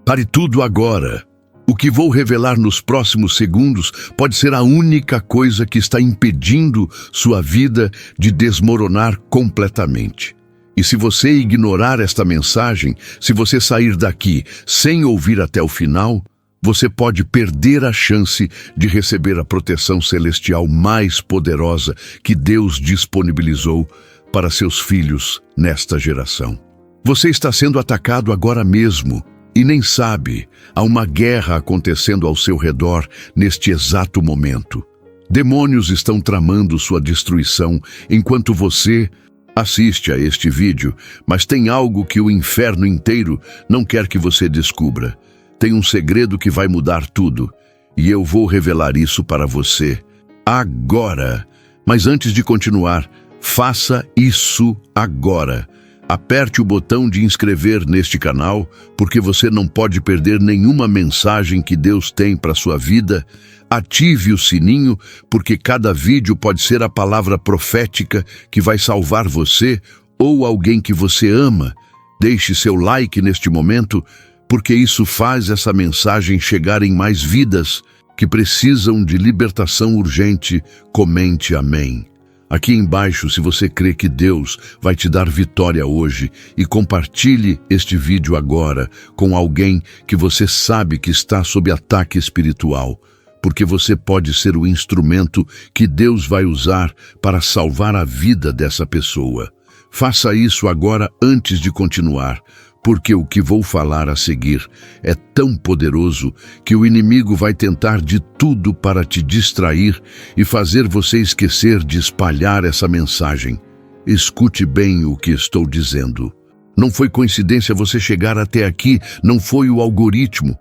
Pare tudo agora. O que vou revelar nos próximos segundos pode ser a única coisa que está impedindo sua vida de desmoronar completamente. E se você ignorar esta mensagem, se você sair daqui sem ouvir até o final, você pode perder a chance de receber a proteção celestial mais poderosa que Deus disponibilizou para seus filhos nesta geração. Você está sendo atacado agora mesmo e nem sabe, há uma guerra acontecendo ao seu redor neste exato momento. Demônios estão tramando sua destruição enquanto você assiste a este vídeo, mas tem algo que o inferno inteiro não quer que você descubra. Tem um segredo que vai mudar tudo, e eu vou revelar isso para você agora. Mas antes de continuar, faça isso agora. Aperte o botão de inscrever neste canal, porque você não pode perder nenhuma mensagem que Deus tem para sua vida. Ative o sininho, porque cada vídeo pode ser a palavra profética que vai salvar você ou alguém que você ama. Deixe seu like neste momento, porque isso faz essa mensagem chegar em mais vidas que precisam de libertação urgente. Comente amém aqui embaixo se você crê que Deus vai te dar vitória hoje, e compartilhe este vídeo agora com alguém que você sabe que está sob ataque espiritual, porque você pode ser o instrumento que Deus vai usar para salvar a vida dessa pessoa. Faça isso agora antes de continuar, porque o que vou falar a seguir é tão poderoso que o inimigo vai tentar de tudo para te distrair e fazer você esquecer de espalhar essa mensagem. Escute bem o que estou dizendo. Não foi coincidência você chegar até aqui, não foi o algoritmo,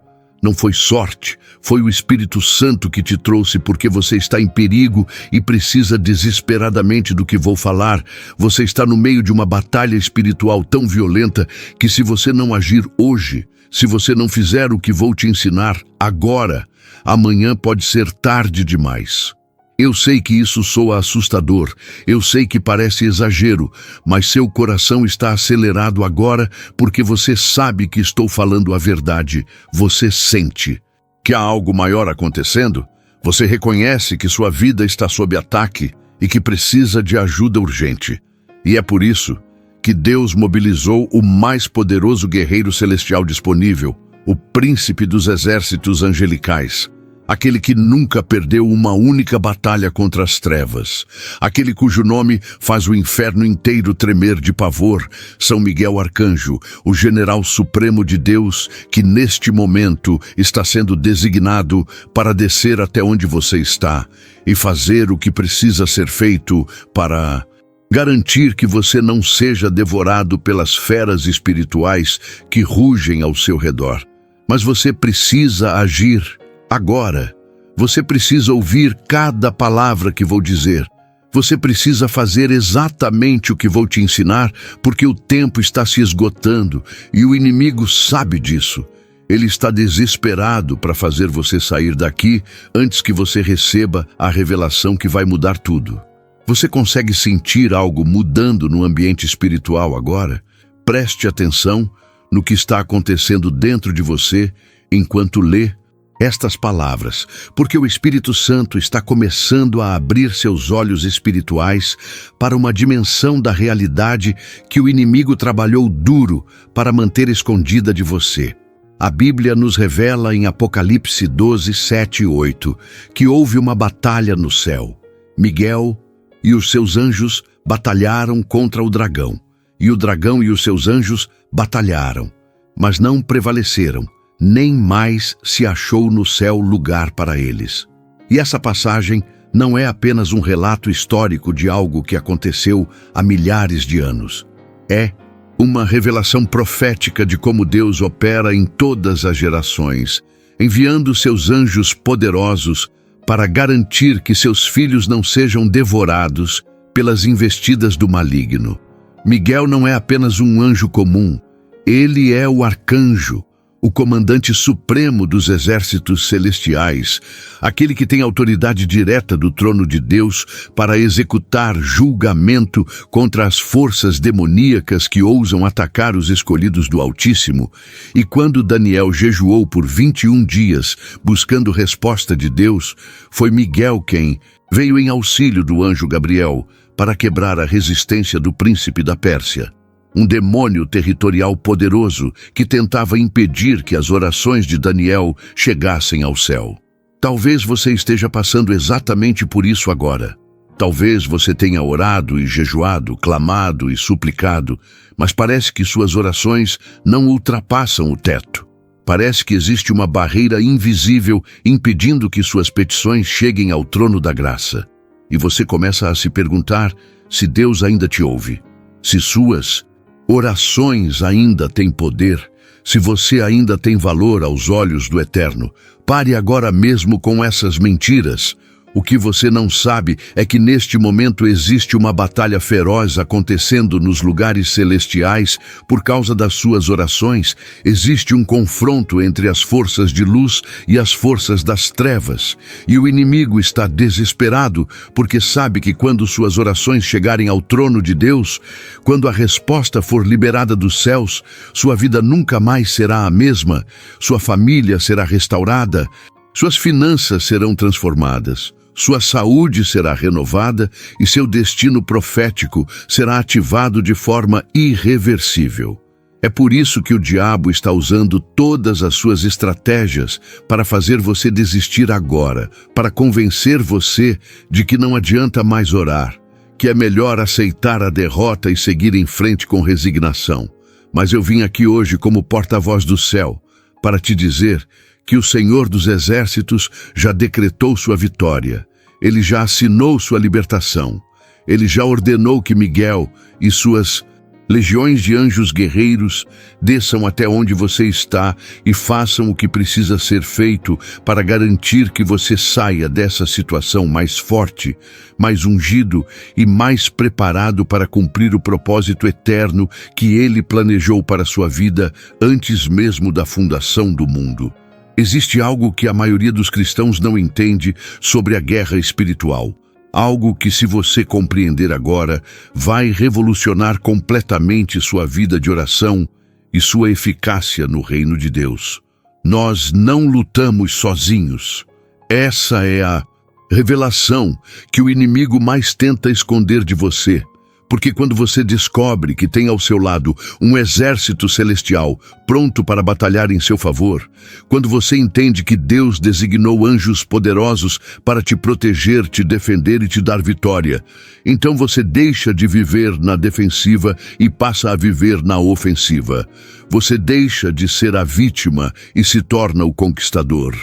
não foi sorte, foi o Espírito Santo que te trouxe, porque você está em perigo e precisa desesperadamente do que vou falar. Você está no meio de uma batalha espiritual tão violenta que, se você não agir hoje, se você não fizer o que vou te ensinar agora, amanhã pode ser tarde demais. Eu sei que isso soa assustador, eu sei que parece exagero, mas seu coração está acelerado agora porque você sabe que estou falando a verdade. Você sente que há algo maior acontecendo? Você reconhece que sua vida está sob ataque e que precisa de ajuda urgente. E é por isso que Deus mobilizou o mais poderoso guerreiro celestial disponível, o príncipe dos exércitos angelicais. Aquele que nunca perdeu uma única batalha contra as trevas, aquele cujo nome faz o inferno inteiro tremer de pavor, São Miguel Arcanjo, o general supremo de Deus, que neste momento está sendo designado para descer até onde você está e fazer o que precisa ser feito para garantir que você não seja devorado pelas feras espirituais que rugem ao seu redor. Mas você precisa agir agora. Você precisa ouvir cada palavra que vou dizer. Você precisa fazer exatamente o que vou te ensinar, porque o tempo está se esgotando e o inimigo sabe disso. Ele está desesperado para fazer você sair daqui antes que você receba a revelação que vai mudar tudo. Você consegue sentir algo mudando no ambiente espiritual agora? Preste atenção no que está acontecendo dentro de você enquanto lê estas palavras, porque o Espírito Santo está começando a abrir seus olhos espirituais para uma dimensão da realidade que o inimigo trabalhou duro para manter escondida de você. A Bíblia nos revela em Apocalipse 12, 7 e 8 que houve uma batalha no céu. Miguel e os seus anjos batalharam contra o dragão, e o dragão e os seus anjos batalharam, mas não prevaleceram. Nem mais se achou no céu lugar para eles. E essa passagem não é apenas um relato histórico de algo que aconteceu há milhares de anos. É uma revelação profética de como Deus opera em todas as gerações, enviando seus anjos poderosos para garantir que seus filhos não sejam devorados pelas investidas do maligno. Miguel não é apenas um anjo comum, ele é o arcanjo, o comandante supremo dos exércitos celestiais, aquele que tem autoridade direta do trono de Deus para executar julgamento contra as forças demoníacas que ousam atacar os escolhidos do Altíssimo. E quando Daniel jejuou por 21 dias, buscando resposta de Deus, foi Miguel quem veio em auxílio do anjo Gabriel para quebrar a resistência do príncipe da Pérsia, um demônio territorial poderoso que tentava impedir que as orações de Daniel chegassem ao céu. Talvez você esteja passando exatamente por isso agora. Talvez você tenha orado e jejuado, clamado e suplicado, mas parece que suas orações não ultrapassam o teto. Parece que existe uma barreira invisível impedindo que suas petições cheguem ao trono da graça. E você começa a se perguntar se Deus ainda te ouve, se suas orações ainda têm poder, se você ainda tem valor aos olhos do Eterno. Pare agora mesmo com essas mentiras. O que você não sabe é que neste momento existe uma batalha feroz acontecendo nos lugares celestiais por causa das suas orações. Existe um confronto entre as forças de luz e as forças das trevas. E o inimigo está desesperado porque sabe que quando suas orações chegarem ao trono de Deus, quando a resposta for liberada dos céus, sua vida nunca mais será a mesma, sua família será restaurada, suas finanças serão transformadas. Sua saúde será renovada e seu destino profético será ativado de forma irreversível. É por isso que o diabo está usando todas as suas estratégias para fazer você desistir agora, para convencer você de que não adianta mais orar, que é melhor aceitar a derrota e seguir em frente com resignação. Mas eu vim aqui hoje como porta-voz do céu para te dizer que o Senhor dos Exércitos já decretou sua vitória. Ele já assinou sua libertação. Ele já ordenou que Miguel e suas legiões de anjos guerreiros desçam até onde você está e façam o que precisa ser feito para garantir que você saia dessa situação mais forte, mais ungido e mais preparado para cumprir o propósito eterno que Ele planejou para sua vida antes mesmo da fundação do mundo. Existe algo que a maioria dos cristãos não entende sobre a guerra espiritual. Algo que, se você compreender agora, vai revolucionar completamente sua vida de oração e sua eficácia no reino de Deus. Nós não lutamos sozinhos. Essa é a revelação que o inimigo mais tenta esconder de você. Porque quando você descobre que tem ao seu lado um exército celestial pronto para batalhar em seu favor, quando você entende que Deus designou anjos poderosos para te proteger, te defender e te dar vitória, então você deixa de viver na defensiva e passa a viver na ofensiva. Você deixa de ser a vítima e se torna o conquistador.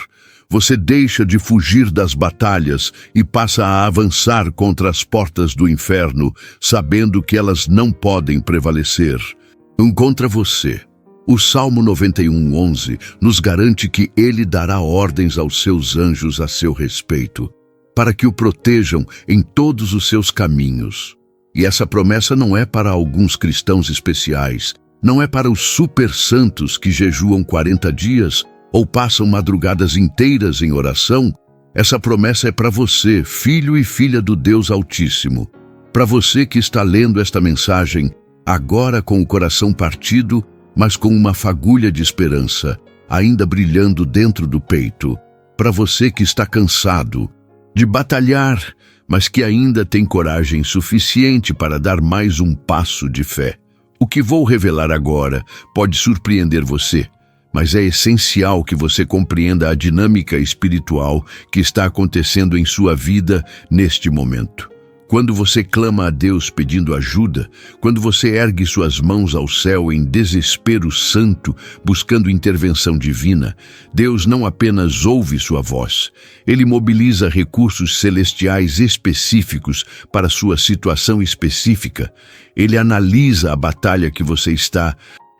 Você deixa de fugir das batalhas e passa a avançar contra as portas do inferno, sabendo que elas não podem prevalecer contra você. O Salmo 91:11 nos garante que Ele dará ordens aos seus anjos a seu respeito, para que o protejam em todos os seus caminhos. E essa promessa não é para alguns cristãos especiais, não é para os super santos que jejuam 40 dias, ou passam madrugadas inteiras em oração. Essa promessa é para você, filho e filha do Deus Altíssimo. Para você que está lendo esta mensagem, agora com o coração partido, mas com uma fagulha de esperança, ainda brilhando dentro do peito. Para você que está cansado de batalhar, mas que ainda tem coragem suficiente para dar mais um passo de fé. O que vou revelar agora pode surpreender você, mas é essencial que você compreenda a dinâmica espiritual que está acontecendo em sua vida neste momento. Quando você clama a Deus pedindo ajuda, quando você ergue suas mãos ao céu em desespero santo, buscando intervenção divina, Deus não apenas ouve sua voz, Ele mobiliza recursos celestiais específicos para sua situação específica. Ele analisa a batalha que você está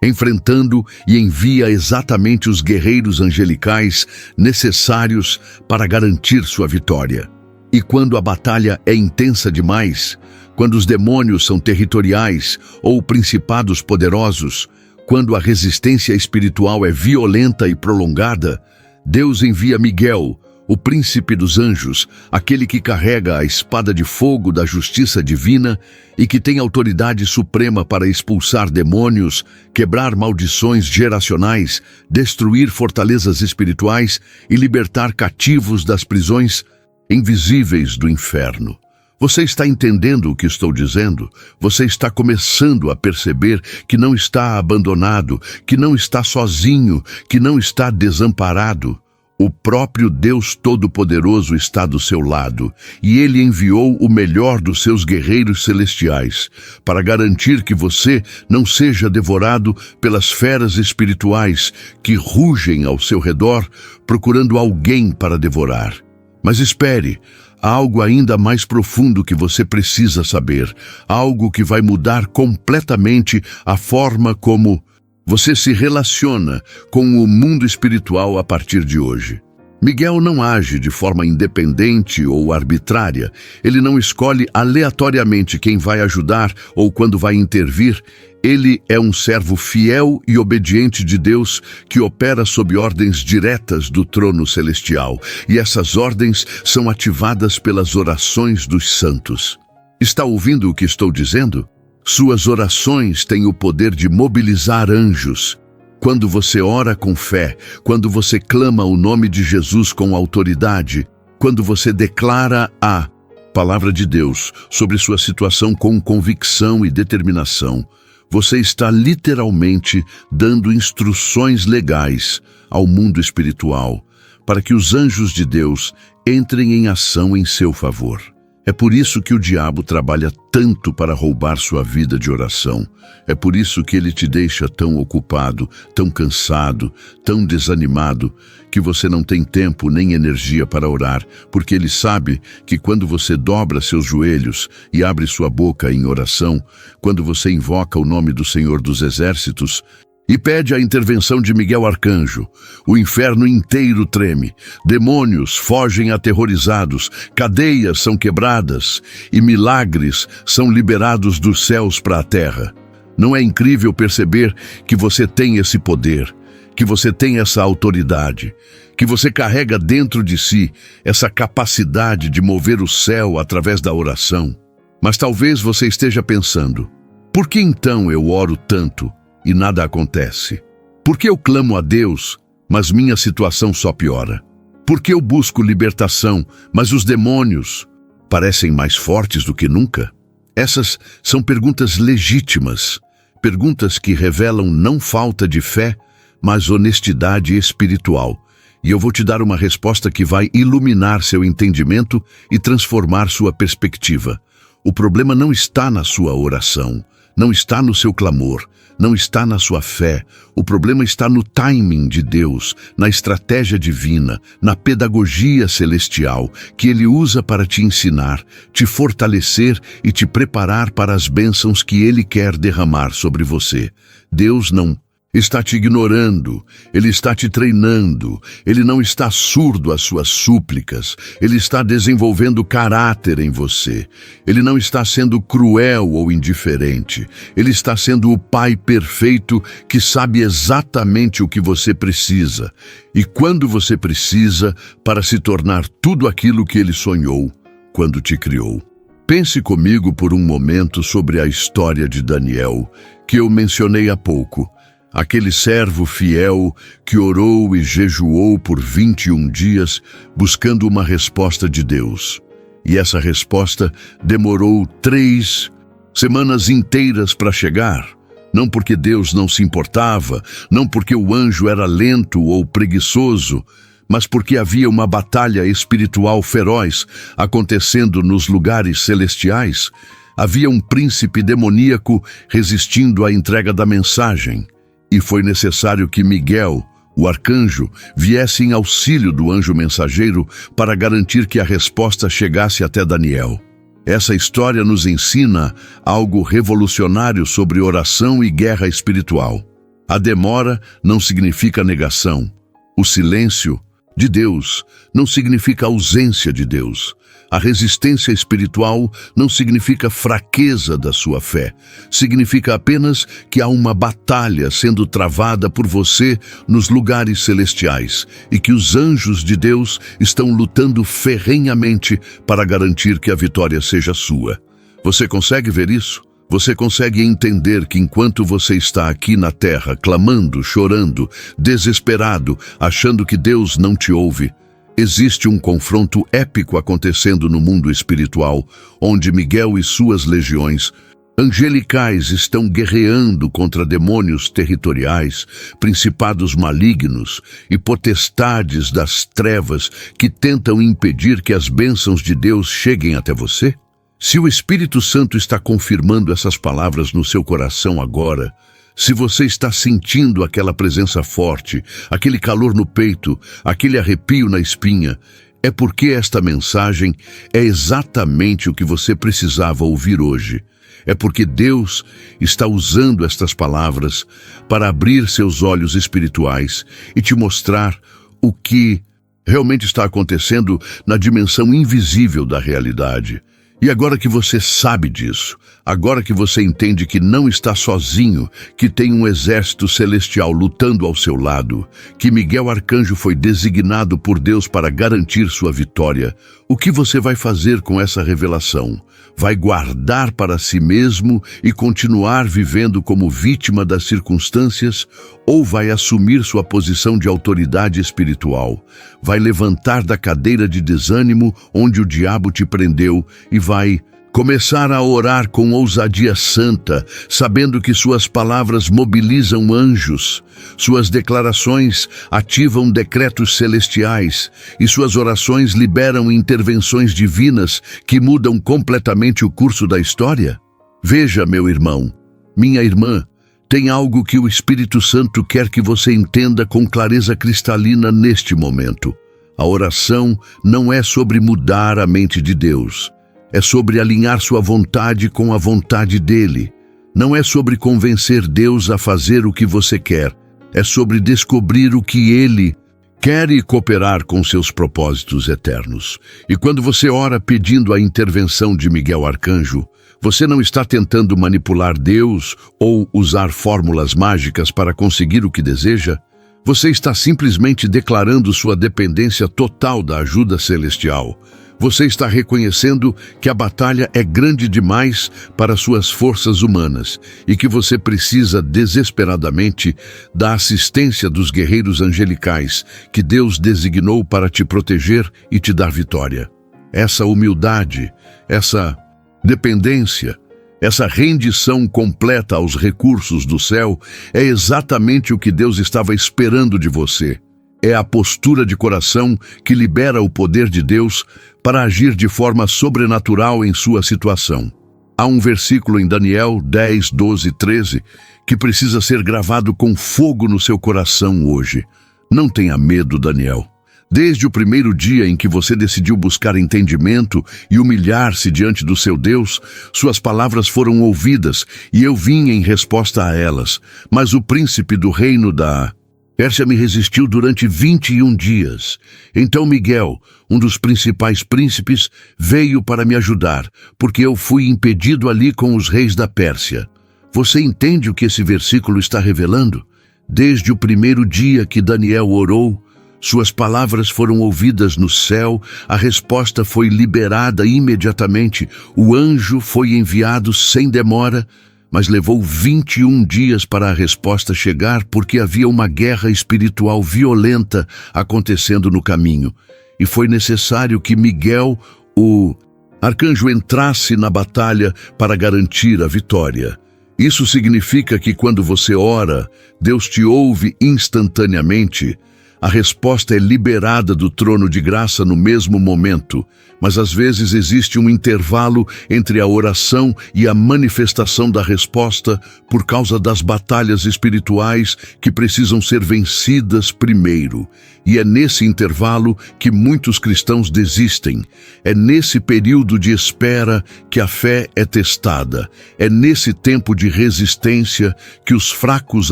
enfrentando e envia exatamente os guerreiros angelicais necessários para garantir sua vitória. E quando a batalha é intensa demais, quando os demônios são territoriais ou principados poderosos, Quando a resistência espiritual é violenta e prolongada, Deus envia Miguel, o príncipe dos anjos, aquele que carrega a espada de fogo da justiça divina e que tem autoridade suprema para expulsar demônios, quebrar maldições geracionais, destruir fortalezas espirituais e libertar cativos das prisões invisíveis do inferno. Você está entendendo o que estou dizendo? Você está começando a perceber que não está abandonado, que não está sozinho, que não está desamparado. O próprio Deus Todo-Poderoso está do seu lado, e Ele enviou o melhor dos seus guerreiros celestiais para garantir que você não seja devorado pelas feras espirituais que rugem ao seu redor, procurando alguém para devorar. Mas espere, há algo ainda mais profundo que você precisa saber, algo que vai mudar completamente a forma como você se relaciona com o mundo espiritual a partir de hoje. Miguel não age de forma independente ou arbitrária. Ele não escolhe aleatoriamente quem vai ajudar ou quando vai intervir. Ele é um servo fiel e obediente de Deus que opera sob ordens diretas do trono celestial. E essas ordens são ativadas pelas orações dos santos. Está ouvindo o que estou dizendo? Suas orações têm o poder de mobilizar anjos. Quando você ora com fé, quando você clama o nome de Jesus com autoridade, quando você declara a palavra de Deus sobre sua situação com convicção e determinação, você está literalmente dando instruções legais ao mundo espiritual para que os anjos de Deus entrem em ação em seu favor. É por isso que o diabo trabalha tanto para roubar sua vida de oração. É por isso que ele te deixa tão ocupado, tão cansado, tão desanimado, que você não tem tempo nem energia para orar, porque ele sabe que quando você dobra seus joelhos e abre sua boca em oração, quando você invoca o nome do Senhor dos Exércitos, e pede a intervenção de Miguel Arcanjo, o inferno inteiro treme, demônios fogem aterrorizados, cadeias são quebradas e milagres são liberados dos céus para a terra. Não é incrível perceber que você tem esse poder, que você tem essa autoridade, que você carrega dentro de si essa capacidade de mover o céu através da oração? Mas talvez você esteja pensando, por que então eu oro tanto e nada acontece? Por que eu clamo a Deus, mas minha situação só piora? Por que eu busco libertação, mas os demônios parecem mais fortes do que nunca? Essas são perguntas legítimas, perguntas que revelam não falta de fé, mas honestidade espiritual. E eu vou te dar uma resposta que vai iluminar seu entendimento e transformar sua perspectiva. O problema não está na sua oração, não está no seu clamor, não está na sua fé. O problema está no timing de Deus, na estratégia divina, na pedagogia celestial que Ele usa para te ensinar, te fortalecer e te preparar para as bênçãos que Ele quer derramar sobre você. Deus não está te ignorando, Ele está te treinando, Ele não está surdo às suas súplicas, Ele está desenvolvendo caráter em você, Ele não está sendo cruel ou indiferente, Ele está sendo o Pai perfeito que sabe exatamente o que você precisa e quando você precisa para se tornar tudo aquilo que Ele sonhou quando te criou. Pense comigo por um momento sobre a história de Daniel, que eu mencionei há pouco. Aquele servo fiel que orou e jejuou por 21 dias buscando uma resposta de Deus. E essa resposta demorou 3 semanas inteiras para chegar. Não porque Deus não se importava, não porque o anjo era lento ou preguiçoso, mas porque havia uma batalha espiritual feroz acontecendo nos lugares celestiais. Havia um príncipe demoníaco resistindo à entrega da mensagem. E foi necessário que Miguel, o arcanjo, viesse em auxílio do anjo mensageiro para garantir que a resposta chegasse até Daniel. Essa história nos ensina algo revolucionário sobre oração e guerra espiritual. A demora não significa negação. O silêncio de Deus não significa ausência de Deus. A resistência espiritual não significa fraqueza da sua fé. Significa apenas que há uma batalha sendo travada por você nos lugares celestiais e que os anjos de Deus estão lutando ferrenhamente para garantir que a vitória seja sua. Você consegue ver isso? Você consegue entender que enquanto você está aqui na terra, clamando, chorando, desesperado, achando que Deus não te ouve, existe um confronto épico acontecendo no mundo espiritual, onde Miguel e suas legiões angelicais estão guerreando contra demônios territoriais, principados malignos e potestades das trevas que tentam impedir que as bênçãos de Deus cheguem até você? Se o Espírito Santo está confirmando essas palavras no seu coração agora, se você está sentindo aquela presença forte, aquele calor no peito, aquele arrepio na espinha, é porque esta mensagem é exatamente o que você precisava ouvir hoje. É porque Deus está usando estas palavras para abrir seus olhos espirituais e te mostrar o que realmente está acontecendo na dimensão invisível da realidade. E agora que você sabe disso, agora que você entende que não está sozinho, que tem um exército celestial lutando ao seu lado, que Miguel Arcanjo foi designado por Deus para garantir sua vitória, o que você vai fazer com essa revelação? Vai guardar para si mesmo e continuar vivendo como vítima das circunstâncias, ou vai assumir sua posição de autoridade espiritual? Vai levantar da cadeira de desânimo onde o diabo te prendeu e vai começar a orar com ousadia santa, sabendo que suas palavras mobilizam anjos, suas declarações ativam decretos celestiais e suas orações liberam intervenções divinas que mudam completamente o curso da história? Veja, meu irmão, minha irmã, tem algo que o Espírito Santo quer que você entenda com clareza cristalina neste momento. A oração não é sobre mudar a mente de Deus. É sobre alinhar sua vontade com a vontade dele. Não é sobre convencer Deus a fazer o que você quer. É sobre descobrir o que ele quer e cooperar com seus propósitos eternos. E quando você ora pedindo a intervenção de Miguel Arcanjo, você não está tentando manipular Deus ou usar fórmulas mágicas para conseguir o que deseja. Você está simplesmente declarando sua dependência total da ajuda celestial. Você está reconhecendo que a batalha é grande demais para suas forças humanas e que você precisa desesperadamente da assistência dos guerreiros angelicais que Deus designou para te proteger e te dar vitória. Essa humildade, essa dependência, essa rendição completa aos recursos do céu é exatamente o que Deus estava esperando de você. É a postura de coração que libera o poder de Deus para agir de forma sobrenatural em sua situação. Há um versículo em Daniel 10, 12 e 13 que precisa ser gravado com fogo no seu coração hoje. Não tenha medo, Daniel. Desde o primeiro dia em que você decidiu buscar entendimento e humilhar-se diante do seu Deus, suas palavras foram ouvidas e eu vim em resposta a elas. Mas o príncipe do reino da Pérsia me resistiu durante 21 dias. Então Miguel, um dos principais príncipes, veio para me ajudar, porque eu fui impedido ali com os reis da Pérsia. Você entende o que esse versículo está revelando? Desde o primeiro dia que Daniel orou, suas palavras foram ouvidas no céu, a resposta foi liberada imediatamente, o anjo foi enviado sem demora, mas levou 21 dias para a resposta chegar porque havia uma guerra espiritual violenta acontecendo no caminho. E foi necessário que Miguel, o arcanjo, entrasse na batalha para garantir a vitória. Isso significa que quando você ora, Deus te ouve instantaneamente. A resposta é liberada do trono de graça no mesmo momento, mas às vezes existe um intervalo entre a oração e a manifestação da resposta por causa das batalhas espirituais que precisam ser vencidas primeiro. E é nesse intervalo que muitos cristãos desistem. É nesse período de espera que a fé é testada. É nesse tempo de resistência que os fracos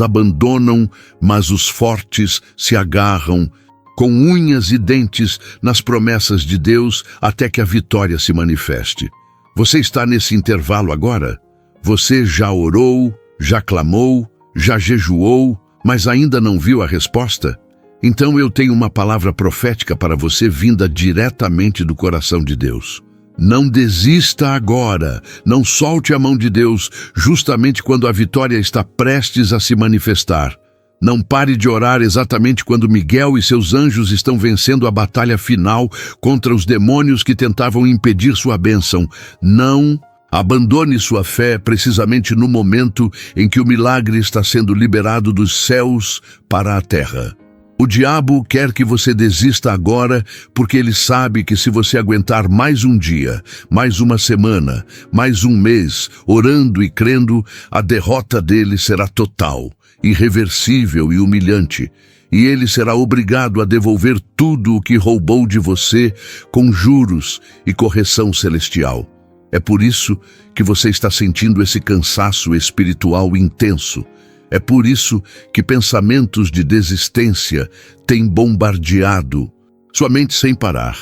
abandonam, mas os fortes se agarram com unhas e dentes nas promessas de Deus até que a vitória se manifeste. Você está nesse intervalo agora? Você já orou, já clamou, já jejuou, mas ainda não viu a resposta? Então eu tenho uma palavra profética para você vinda diretamente do coração de Deus. Não desista agora, não solte a mão de Deus justamente quando a vitória está prestes a se manifestar. Não pare de orar exatamente quando Miguel e seus anjos estão vencendo a batalha final contra os demônios que tentavam impedir sua bênção. Não abandone sua fé precisamente no momento em que o milagre está sendo liberado dos céus para a terra. O diabo quer que você desista agora porque ele sabe que se você aguentar mais um dia, mais uma semana, mais um mês, orando e crendo, a derrota dele será total, irreversível e humilhante, e ele será obrigado a devolver tudo o que roubou de você com juros e correção celestial. É por isso que você está sentindo esse cansaço espiritual intenso. É por isso que pensamentos de desistência têm bombardeado sua mente sem parar.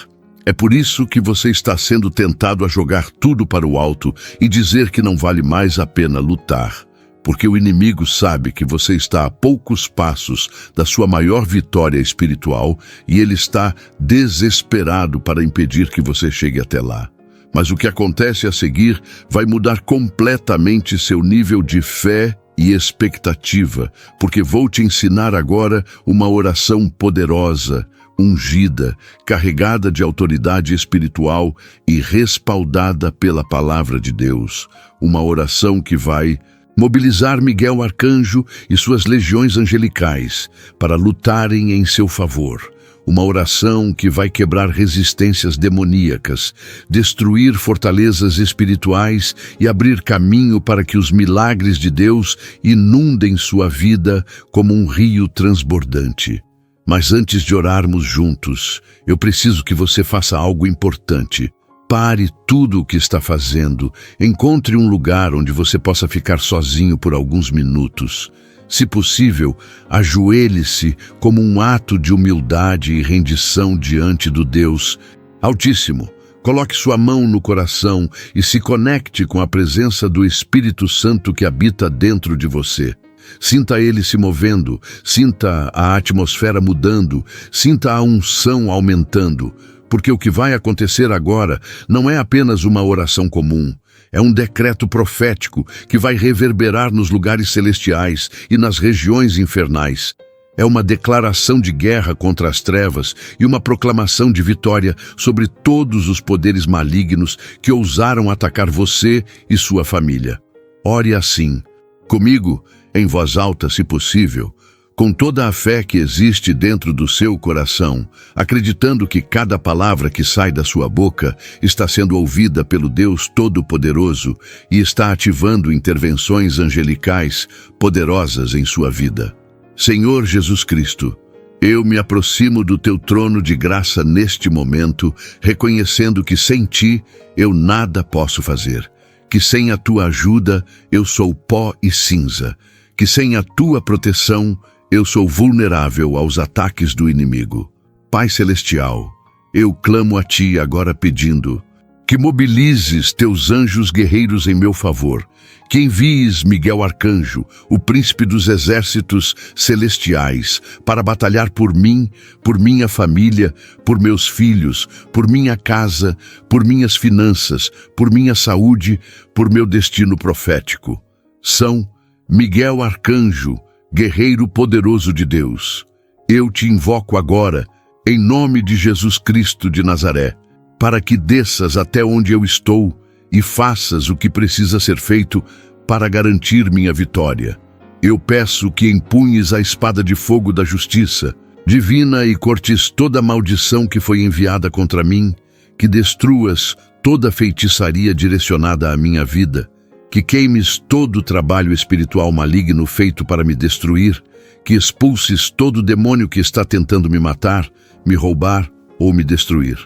É por isso que você está sendo tentado a jogar tudo para o alto e dizer que não vale mais a pena lutar. Porque o inimigo sabe que você está a poucos passos da sua maior vitória espiritual e ele está desesperado para impedir que você chegue até lá. Mas o que acontece a seguir vai mudar completamente seu nível de fé e expectativa, porque vou te ensinar agora uma oração poderosa, ungida, carregada de autoridade espiritual e respaldada pela palavra de Deus. Uma oração que vai mobilizar Miguel Arcanjo e suas legiões angelicais para lutarem em seu favor. Uma oração que vai quebrar resistências demoníacas, destruir fortalezas espirituais e abrir caminho para que os milagres de Deus inundem sua vida como um rio transbordante. Mas antes de orarmos juntos, eu preciso que você faça algo importante. Pare tudo o que está fazendo. Encontre um lugar onde você possa ficar sozinho por alguns minutos. Se possível, ajoelhe-se como um ato de humildade e rendição diante do Deus Altíssimo. Coloque sua mão no coração e se conecte com a presença do Espírito Santo que habita dentro de você. Sinta ele se movendo, sinta a atmosfera mudando, sinta a unção aumentando, porque o que vai acontecer agora não é apenas uma oração comum. É um decreto profético que vai reverberar nos lugares celestiais e nas regiões infernais. É uma declaração de guerra contra as trevas e uma proclamação de vitória sobre todos os poderes malignos que ousaram atacar você e sua família. Ore assim, comigo, em voz alta, se possível, com toda a fé que existe dentro do seu coração, acreditando que cada palavra que sai da sua boca está sendo ouvida pelo Deus Todo-Poderoso e está ativando intervenções angelicais poderosas em sua vida. Senhor Jesus Cristo, eu me aproximo do teu trono de graça neste momento, reconhecendo que sem ti eu nada posso fazer, que sem a tua ajuda eu sou pó e cinza, que sem a tua proteção eu sou vulnerável aos ataques do inimigo. Pai Celestial, eu clamo a Ti agora pedindo que mobilizes Teus anjos guerreiros em meu favor, que envies Miguel Arcanjo, o príncipe dos exércitos celestiais, para batalhar por mim, por minha família, por meus filhos, por minha casa, por minhas finanças, por minha saúde, por meu destino profético. São Miguel Arcanjo, guerreiro poderoso de Deus, eu te invoco agora, em nome de Jesus Cristo de Nazaré, para que desças até onde eu estou e faças o que precisa ser feito para garantir minha vitória. Eu peço que empunhes a espada de fogo da justiça divina e cortes toda maldição que foi enviada contra mim, que destruas toda feitiçaria direcionada à minha vida, que queimes todo o trabalho espiritual maligno feito para me destruir, que expulses todo demônio que está tentando me matar, me roubar ou me destruir.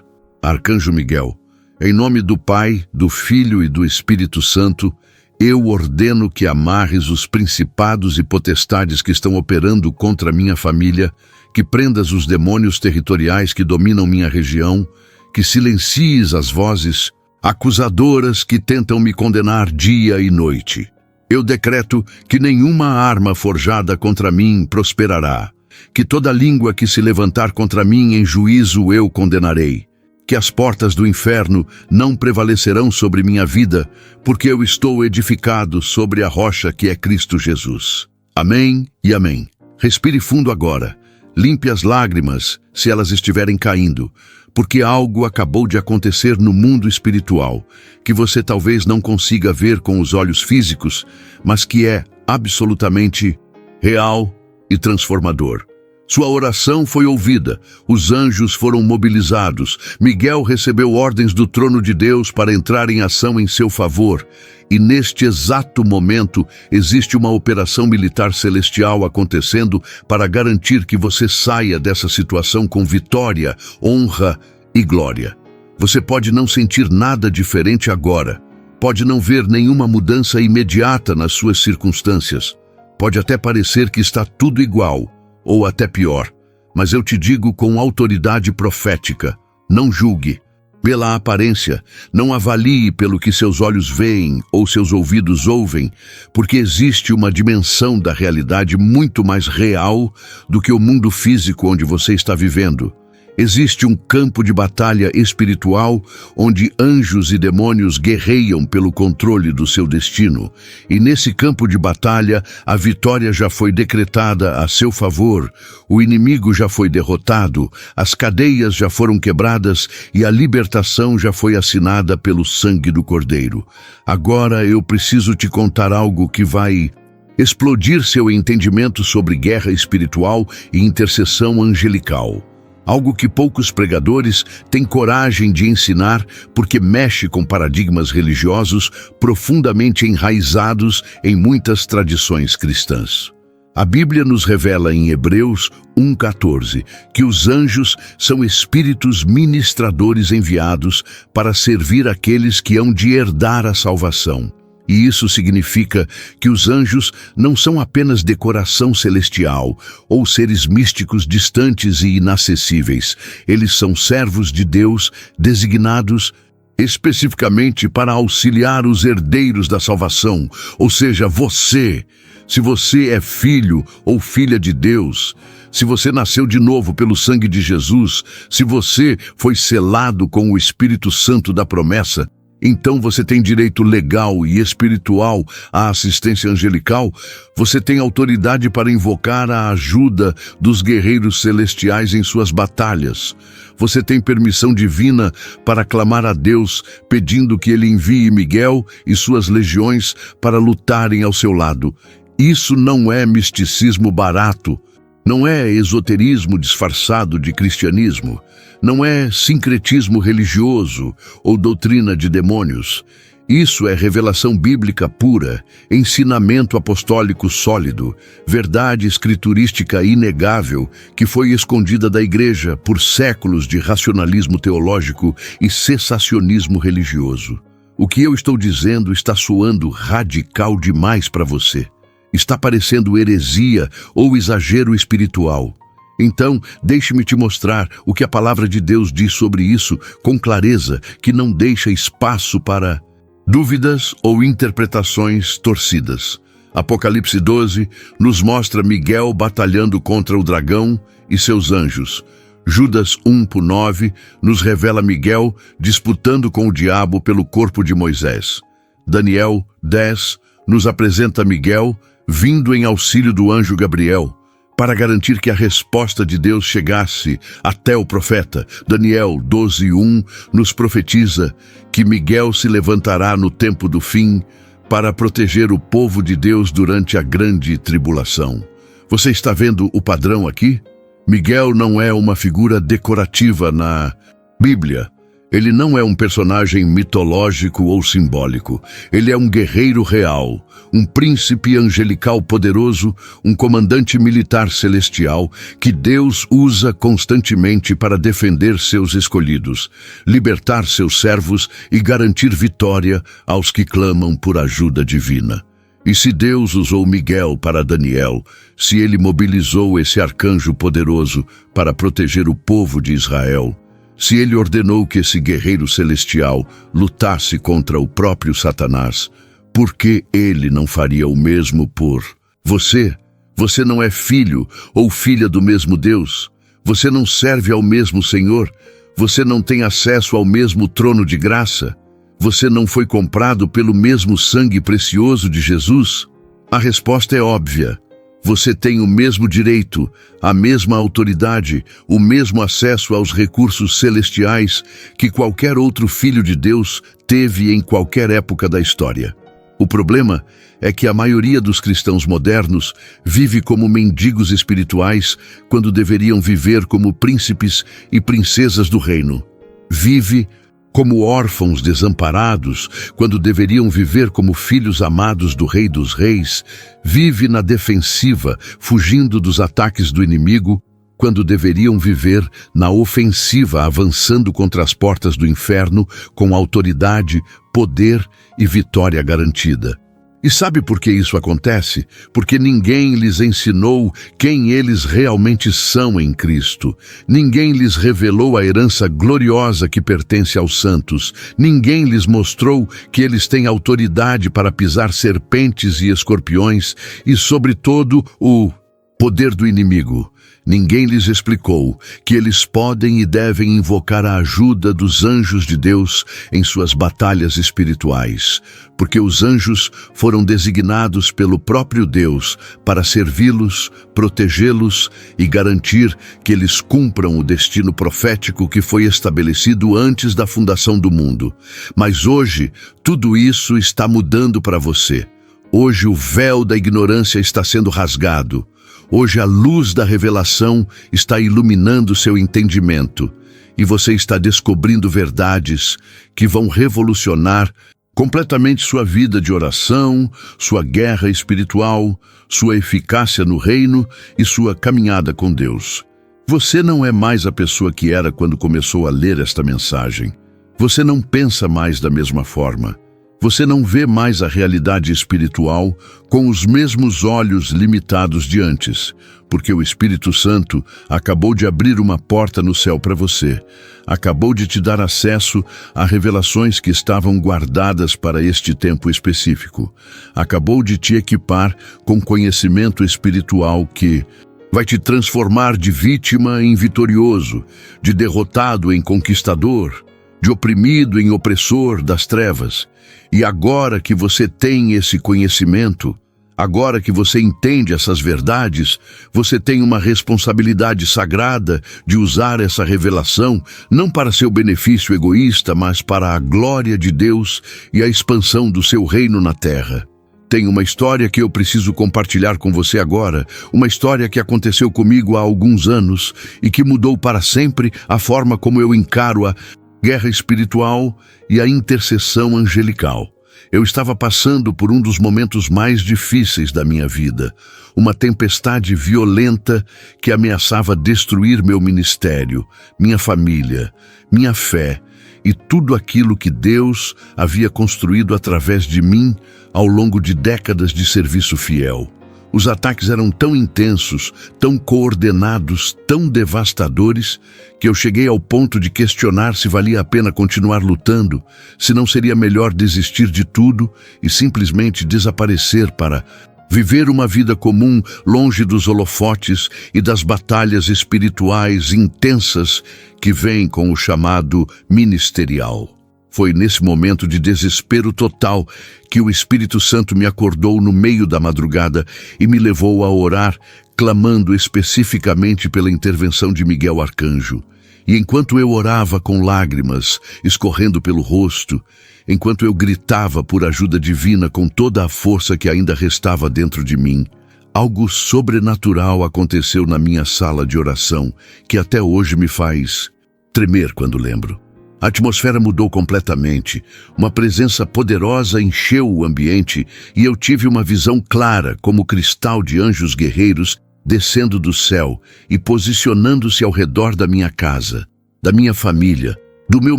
Arcanjo Miguel, em nome do Pai, do Filho e do Espírito Santo, eu ordeno que amarres os principados e potestades que estão operando contra minha família, que prendas os demônios territoriais que dominam minha região, que silencies as vozes acusadoras que tentam me condenar dia e noite. Eu decreto que nenhuma arma forjada contra mim prosperará, que toda língua que se levantar contra mim em juízo eu condenarei, que as portas do inferno não prevalecerão sobre minha vida, porque eu estou edificado sobre a rocha que é Cristo Jesus. Amém e amém. Respire fundo agora. Limpe as lágrimas, se elas estiverem caindo, porque algo acabou de acontecer no mundo espiritual, que você talvez não consiga ver com os olhos físicos, mas que é absolutamente real e transformador. Sua oração foi ouvida, os anjos foram mobilizados, Miguel recebeu ordens do trono de Deus para entrar em ação em seu favor, e neste exato momento existe uma operação militar celestial acontecendo para garantir que você saia dessa situação com vitória, honra e glória. Você pode não sentir nada diferente agora, pode não ver nenhuma mudança imediata nas suas circunstâncias, pode até parecer que está tudo igual, ou até pior, mas eu te digo com autoridade profética, não julgue pela aparência, não avalie pelo que seus olhos veem ou seus ouvidos ouvem, porque existe uma dimensão da realidade muito mais real do que o mundo físico onde você está vivendo. Existe um campo de batalha espiritual onde anjos e demônios guerreiam pelo controle do seu destino. E nesse campo de batalha, a vitória já foi decretada a seu favor, o inimigo já foi derrotado, as cadeias já foram quebradas e a libertação já foi assinada pelo sangue do Cordeiro. Agora eu preciso te contar algo que vai explodir seu entendimento sobre guerra espiritual e intercessão angelical. Algo que poucos pregadores têm coragem de ensinar porque mexe com paradigmas religiosos profundamente enraizados em muitas tradições cristãs. A Bíblia nos revela em Hebreus 1:14 que os anjos são espíritos ministradores enviados para servir aqueles que hão de herdar a salvação. E isso significa que os anjos não são apenas decoração celestial ou seres místicos distantes e inacessíveis. Eles são servos de Deus designados especificamente para auxiliar os herdeiros da salvação, ou seja, você. Se você é filho ou filha de Deus, se você nasceu de novo pelo sangue de Jesus, se você foi selado com o Espírito Santo da promessa, então você tem direito legal e espiritual à assistência angelical, você tem autoridade para invocar a ajuda dos guerreiros celestiais em suas batalhas. Você tem permissão divina para clamar a Deus, pedindo que Ele envie Miguel e suas legiões para lutarem ao seu lado. Isso não é misticismo barato, não é esoterismo disfarçado de cristianismo, não é sincretismo religioso ou doutrina de demônios. Isso é revelação bíblica pura, ensinamento apostólico sólido, verdade escriturística inegável que foi escondida da igreja por séculos de racionalismo teológico e cessacionismo religioso. O que eu estou dizendo está soando radical demais para você. Está parecendo heresia ou exagero espiritual. Então, deixe-me te mostrar o que a palavra de Deus diz sobre isso com clareza, que não deixa espaço para dúvidas ou interpretações torcidas. Apocalipse 12 nos mostra Miguel batalhando contra o dragão e seus anjos. Judas 1:9 nos revela Miguel disputando com o diabo pelo corpo de Moisés. Daniel 10 nos apresenta Miguel vindo em auxílio do anjo Gabriel, para garantir que a resposta de Deus chegasse até o profeta. Daniel 12:1 nos profetiza que Miguel se levantará no tempo do fim para proteger o povo de Deus durante a grande tribulação. Você está vendo o padrão aqui? Miguel não é uma figura decorativa na Bíblia. Ele não é um personagem mitológico ou simbólico. Ele é um guerreiro real, um príncipe angelical poderoso, um comandante militar celestial que Deus usa constantemente para defender seus escolhidos, libertar seus servos e garantir vitória aos que clamam por ajuda divina. E se Deus usou Miguel para Daniel, se ele mobilizou esse arcanjo poderoso para proteger o povo de Israel, se ele ordenou que esse guerreiro celestial lutasse contra o próprio Satanás, por que ele não faria o mesmo por você? Você não é filho ou filha do mesmo Deus? Você não serve ao mesmo Senhor? Você não tem acesso ao mesmo trono de graça? Você não foi comprado pelo mesmo sangue precioso de Jesus? A resposta é óbvia. Você tem o mesmo direito, a mesma autoridade, o mesmo acesso aos recursos celestiais que qualquer outro filho de Deus teve em qualquer época da história. O problema é que a maioria dos cristãos modernos vive como mendigos espirituais quando deveriam viver como príncipes e princesas do reino. Vive como órfãos desamparados, quando deveriam viver como filhos amados do Rei dos Reis. Vive na defensiva, fugindo dos ataques do inimigo, quando deveriam viver na ofensiva, avançando contra as portas do inferno com autoridade, poder e vitória garantida. E sabe por que isso acontece? Porque ninguém lhes ensinou quem eles realmente são em Cristo. Ninguém lhes revelou a herança gloriosa que pertence aos santos. Ninguém lhes mostrou que eles têm autoridade para pisar serpentes e escorpiões e, sobretudo, o poder do inimigo. Ninguém lhes explicou que eles podem e devem invocar a ajuda dos anjos de Deus em suas batalhas espirituais, porque os anjos foram designados pelo próprio Deus para servi-los, protegê-los e garantir que eles cumpram o destino profético que foi estabelecido antes da fundação do mundo. Mas hoje, tudo isso está mudando para você. Hoje o véu da ignorância está sendo rasgado. Hoje a luz da revelação está iluminando seu entendimento e você está descobrindo verdades que vão revolucionar completamente sua vida de oração, sua guerra espiritual, sua eficácia no reino e sua caminhada com Deus. Você não é mais a pessoa que era quando começou a ler esta mensagem. Você não pensa mais da mesma forma. Você não vê mais a realidade espiritual com os mesmos olhos limitados de antes, porque o Espírito Santo acabou de abrir uma porta no céu para você. Acabou de te dar acesso a revelações que estavam guardadas para este tempo específico. Acabou de te equipar com conhecimento espiritual que vai te transformar de vítima em vitorioso, de derrotado em conquistador, de oprimido em opressor das trevas. E agora que você tem esse conhecimento, agora que você entende essas verdades, você tem uma responsabilidade sagrada de usar essa revelação não para seu benefício egoísta, mas para a glória de Deus e a expansão do seu reino na terra. Tem uma história que eu preciso compartilhar com você agora, uma história que aconteceu comigo há alguns anos e que mudou para sempre a forma como eu encaro a guerra espiritual e a intercessão angelical. Eu estava passando por um dos momentos mais difíceis da minha vida, uma tempestade violenta que ameaçava destruir meu ministério, minha família, minha fé e tudo aquilo que Deus havia construído através de mim ao longo de décadas de serviço fiel. Os ataques eram tão intensos, tão coordenados, tão devastadores, que eu cheguei ao ponto de questionar se valia a pena continuar lutando, se não seria melhor desistir de tudo e simplesmente desaparecer para viver uma vida comum longe dos holofotes e das batalhas espirituais intensas que vêm com o chamado ministerial. Foi nesse momento de desespero total que o Espírito Santo me acordou no meio da madrugada e me levou a orar, clamando especificamente pela intervenção de Miguel Arcanjo. E enquanto eu orava com lágrimas escorrendo pelo rosto, enquanto eu gritava por ajuda divina com toda a força que ainda restava dentro de mim, algo sobrenatural aconteceu na minha sala de oração, que até hoje me faz tremer quando lembro. A atmosfera mudou completamente, uma presença poderosa encheu o ambiente e eu tive uma visão clara como cristal de anjos guerreiros descendo do céu e posicionando-se ao redor da minha casa, da minha família, do meu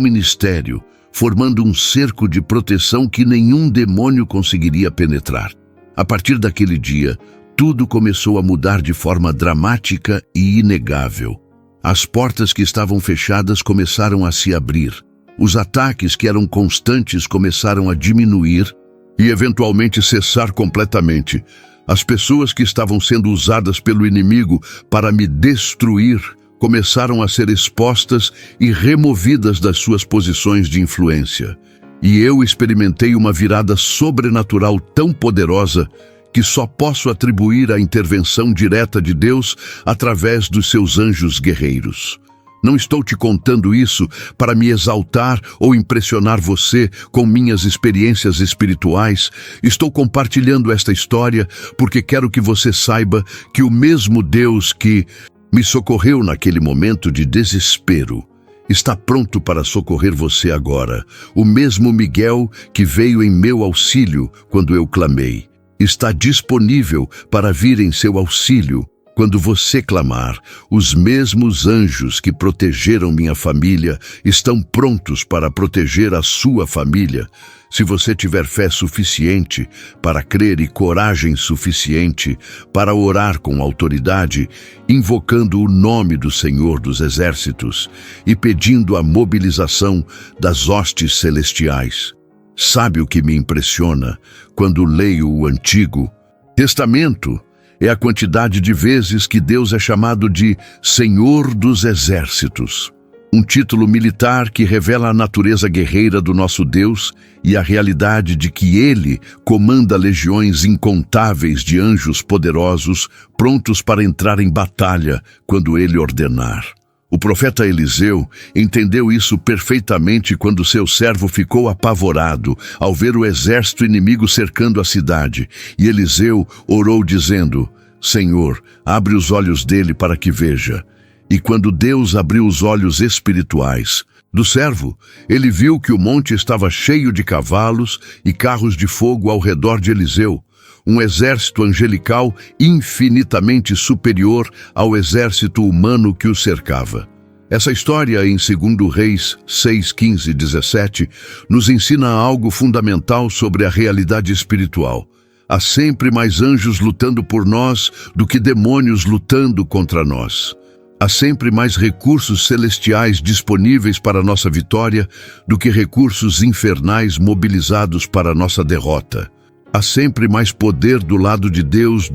ministério, formando um cerco de proteção que nenhum demônio conseguiria penetrar. A partir daquele dia, tudo começou a mudar de forma dramática e inegável. As portas que estavam fechadas começaram a se abrir. Os ataques que eram constantes começaram a diminuir e eventualmente cessar completamente. As pessoas que estavam sendo usadas pelo inimigo para me destruir começaram a ser expostas e removidas das suas posições de influência. E eu experimentei uma virada sobrenatural tão poderosa que só posso atribuir à intervenção direta de Deus através dos seus anjos guerreiros. Não estou te contando isso para me exaltar ou impressionar você com minhas experiências espirituais. Estou compartilhando esta história porque quero que você saiba que o mesmo Deus que me socorreu naquele momento de desespero está pronto para socorrer você agora. O mesmo Miguel que veio em meu auxílio quando eu clamei está disponível para vir em seu auxílio quando você clamar. Os mesmos anjos que protegeram minha família estão prontos para proteger a sua família. Se você tiver fé suficiente para crer e coragem suficiente para orar com autoridade, invocando o nome do Senhor dos Exércitos e pedindo a mobilização das hostes celestiais. Sabe o que me impressiona quando leio o Antigo Testamento? É a quantidade de vezes que Deus é chamado de Senhor dos Exércitos. Um título militar que revela a natureza guerreira do nosso Deus e a realidade de que Ele comanda legiões incontáveis de anjos poderosos prontos para entrar em batalha quando Ele ordenar. O profeta Eliseu entendeu isso perfeitamente quando seu servo ficou apavorado ao ver o exército inimigo cercando a cidade. E Eliseu orou dizendo: Senhor, abre os olhos dele para que veja. E quando Deus abriu os olhos espirituais do servo, ele viu que o monte estava cheio de cavalos e carros de fogo ao redor de Eliseu. Um exército angelical infinitamente superior ao exército humano que o cercava. Essa história em 2 Reis 6, 15 e 17 nos ensina algo fundamental sobre a realidade espiritual. Há sempre mais anjos lutando por nós do que demônios lutando contra nós. Há sempre mais recursos celestiais disponíveis para nossa vitória do que recursos infernais mobilizados para nossa derrota. Há sempre mais poder do lado de Deus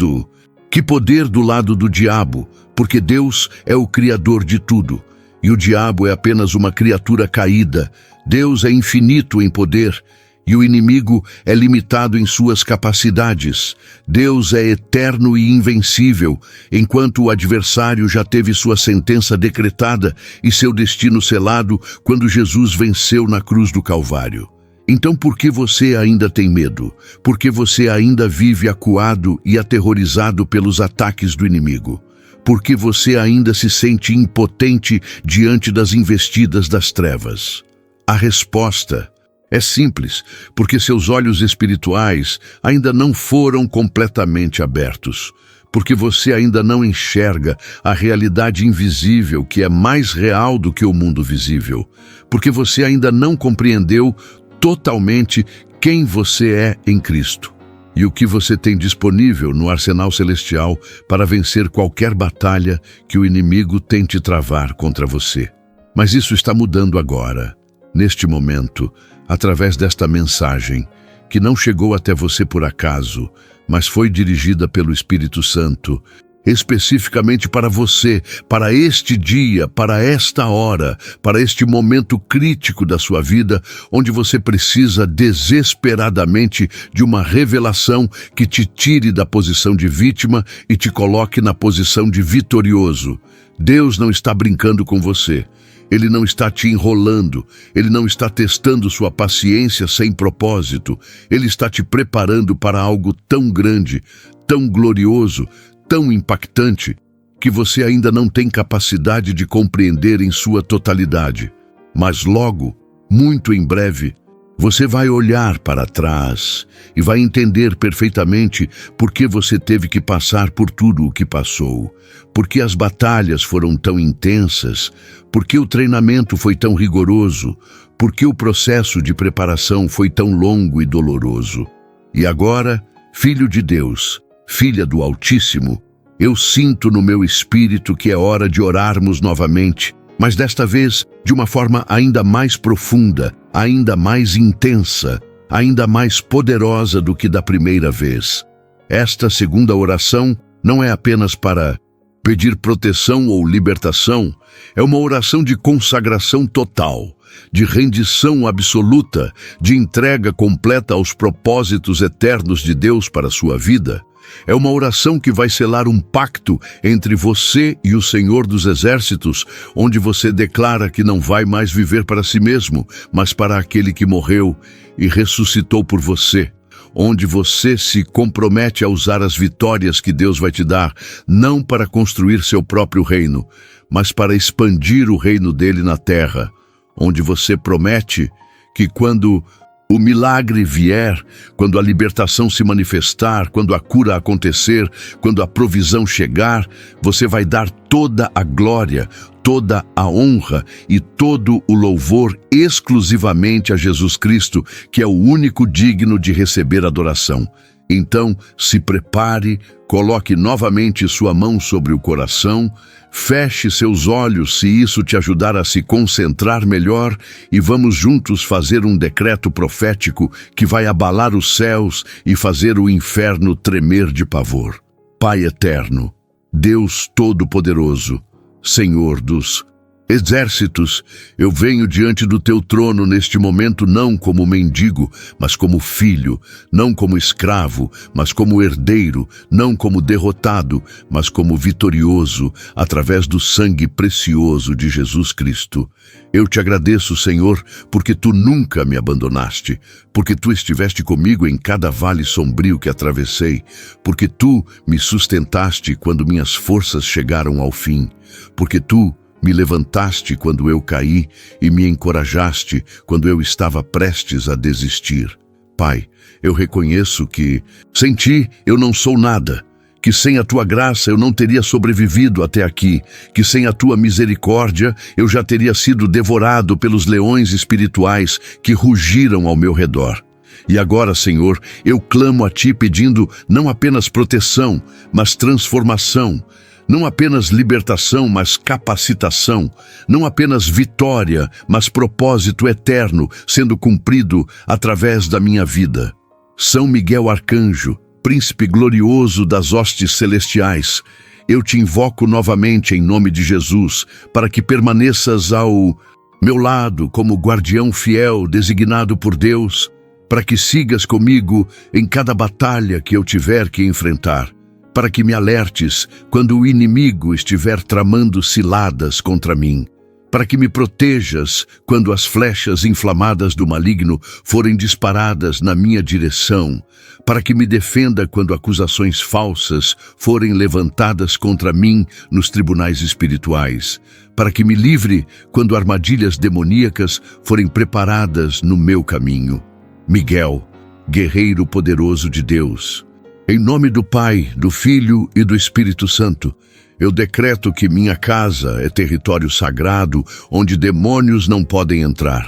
que poder do lado do diabo, porque Deus é o Criador de tudo, e o diabo é apenas uma criatura caída. Deus é infinito em poder, e o inimigo é limitado em suas capacidades. Deus é eterno e invencível, enquanto o adversário já teve sua sentença decretada e seu destino selado quando Jesus venceu na cruz do Calvário. Então por que você ainda tem medo? Por que você ainda vive acuado e aterrorizado pelos ataques do inimigo? Por que você ainda se sente impotente diante das investidas das trevas? A resposta é simples, porque seus olhos espirituais ainda não foram completamente abertos. Porque você ainda não enxerga a realidade invisível que é mais real do que o mundo visível. Porque você ainda não compreendeu totalmente quem você é em Cristo e o que você tem disponível no arsenal celestial para vencer qualquer batalha que o inimigo tente travar contra você. Mas isso está mudando agora, neste momento, através desta mensagem, que não chegou até você por acaso, mas foi dirigida pelo Espírito Santo, especificamente para você, para este dia, para esta hora, para este momento crítico da sua vida, onde você precisa desesperadamente de uma revelação que te tire da posição de vítima e te coloque na posição de vitorioso. Deus não está brincando com você. Ele não está te enrolando, Ele não está testando sua paciência sem propósito. Ele está te preparando para algo tão grande, tão glorioso, tão impactante, que você ainda não tem capacidade de compreender em sua totalidade. Mas logo, muito em breve, você vai olhar para trás e vai entender perfeitamente por que você teve que passar por tudo o que passou, por que as batalhas foram tão intensas, por que o treinamento foi tão rigoroso, por que o processo de preparação foi tão longo e doloroso. E agora, Filho de Deus, filha do Altíssimo, eu sinto no meu espírito que é hora de orarmos novamente, mas desta vez de uma forma ainda mais profunda, ainda mais intensa, ainda mais poderosa do que da primeira vez. Esta segunda oração não é apenas para pedir proteção ou libertação, é uma oração de consagração total, de rendição absoluta, de entrega completa aos propósitos eternos de Deus para a sua vida. É uma oração que vai selar um pacto entre você e o Senhor dos Exércitos, onde você declara que não vai mais viver para si mesmo, mas para aquele que morreu e ressuscitou por você. Onde você se compromete a usar as vitórias que Deus vai te dar, não para construir seu próprio reino, mas para expandir o reino dele na terra. Onde você promete que quando o milagre vier, quando a libertação se manifestar, quando a cura acontecer, quando a provisão chegar, você vai dar toda a glória, toda a honra e todo o louvor exclusivamente a Jesus Cristo, que é o único digno de receber adoração. Então, se prepare, coloque novamente sua mão sobre o coração, feche seus olhos se isso te ajudar a se concentrar melhor e vamos juntos fazer um decreto profético que vai abalar os céus e fazer o inferno tremer de pavor. Pai eterno, Deus Todo-Poderoso, Senhor dos Exércitos, eu venho diante do teu trono neste momento não como mendigo, mas como filho, não como escravo, mas como herdeiro, não como derrotado, mas como vitorioso, através do sangue precioso de Jesus Cristo. Eu te agradeço, Senhor, porque tu nunca me abandonaste, porque tu estiveste comigo em cada vale sombrio que atravessei, porque tu me sustentaste quando minhas forças chegaram ao fim, porque tu me levantaste quando eu caí e me encorajaste quando eu estava prestes a desistir. Pai, eu reconheço que, sem ti, eu não sou nada, que sem a tua graça eu não teria sobrevivido até aqui, que sem a tua misericórdia eu já teria sido devorado pelos leões espirituais que rugiram ao meu redor. E agora, Senhor, eu clamo a ti pedindo não apenas proteção, mas transformação, não apenas libertação, mas capacitação, não apenas vitória, mas propósito eterno sendo cumprido através da minha vida. São Miguel Arcanjo, príncipe glorioso das hostes celestiais, eu te invoco novamente em nome de Jesus, para que permaneças ao meu lado como guardião fiel designado por Deus, para que sigas comigo em cada batalha que eu tiver que enfrentar, para que me alertes quando o inimigo estiver tramando ciladas contra mim, para que me protejas quando as flechas inflamadas do maligno forem disparadas na minha direção, para que me defenda quando acusações falsas forem levantadas contra mim nos tribunais espirituais, para que me livre quando armadilhas demoníacas forem preparadas no meu caminho. Miguel, guerreiro poderoso de Deus, em nome do Pai, do Filho e do Espírito Santo, eu decreto que minha casa é território sagrado onde demônios não podem entrar.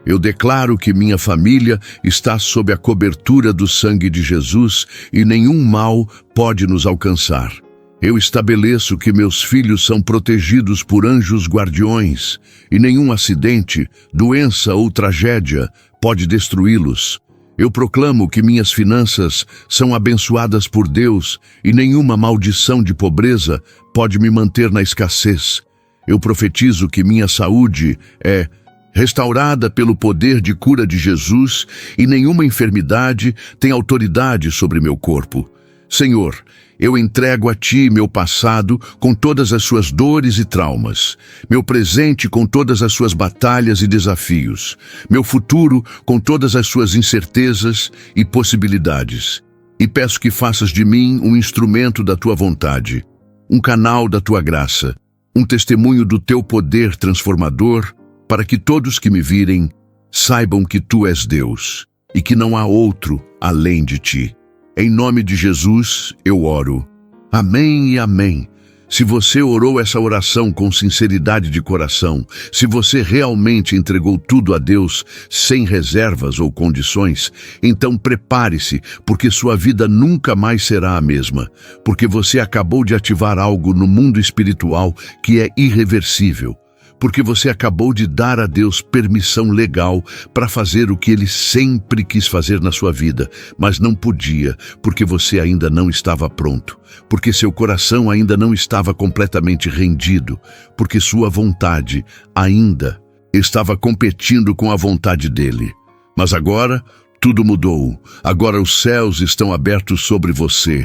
Eu declaro que minha família está sob a cobertura do sangue de Jesus e nenhum mal pode nos alcançar. Eu estabeleço que meus filhos são protegidos por anjos guardiões e nenhum acidente, doença ou tragédia pode destruí-los. Eu proclamo que minhas finanças são abençoadas por Deus e nenhuma maldição de pobreza pode me manter na escassez. Eu profetizo que minha saúde é restaurada pelo poder de cura de Jesus e nenhuma enfermidade tem autoridade sobre meu corpo. Senhor, eu entrego a Ti meu passado com todas as suas dores e traumas, meu presente com todas as suas batalhas e desafios, meu futuro com todas as suas incertezas e possibilidades. E peço que faças de mim um instrumento da Tua vontade, um canal da Tua graça, um testemunho do Teu poder transformador, para que todos que me virem saibam que Tu és Deus e que não há outro além de Ti. Em nome de Jesus, eu oro. Amém e amém. Se você orou essa oração com sinceridade de coração, se você realmente entregou tudo a Deus, sem reservas ou condições, então prepare-se, porque sua vida nunca mais será a mesma, porque você acabou de ativar algo no mundo espiritual que é irreversível. Porque você acabou de dar a Deus permissão legal para fazer o que Ele sempre quis fazer na sua vida, mas não podia, porque você ainda não estava pronto, porque seu coração ainda não estava completamente rendido, porque sua vontade ainda estava competindo com a vontade dEle. Mas agora, tudo mudou. Agora os céus estão abertos sobre você.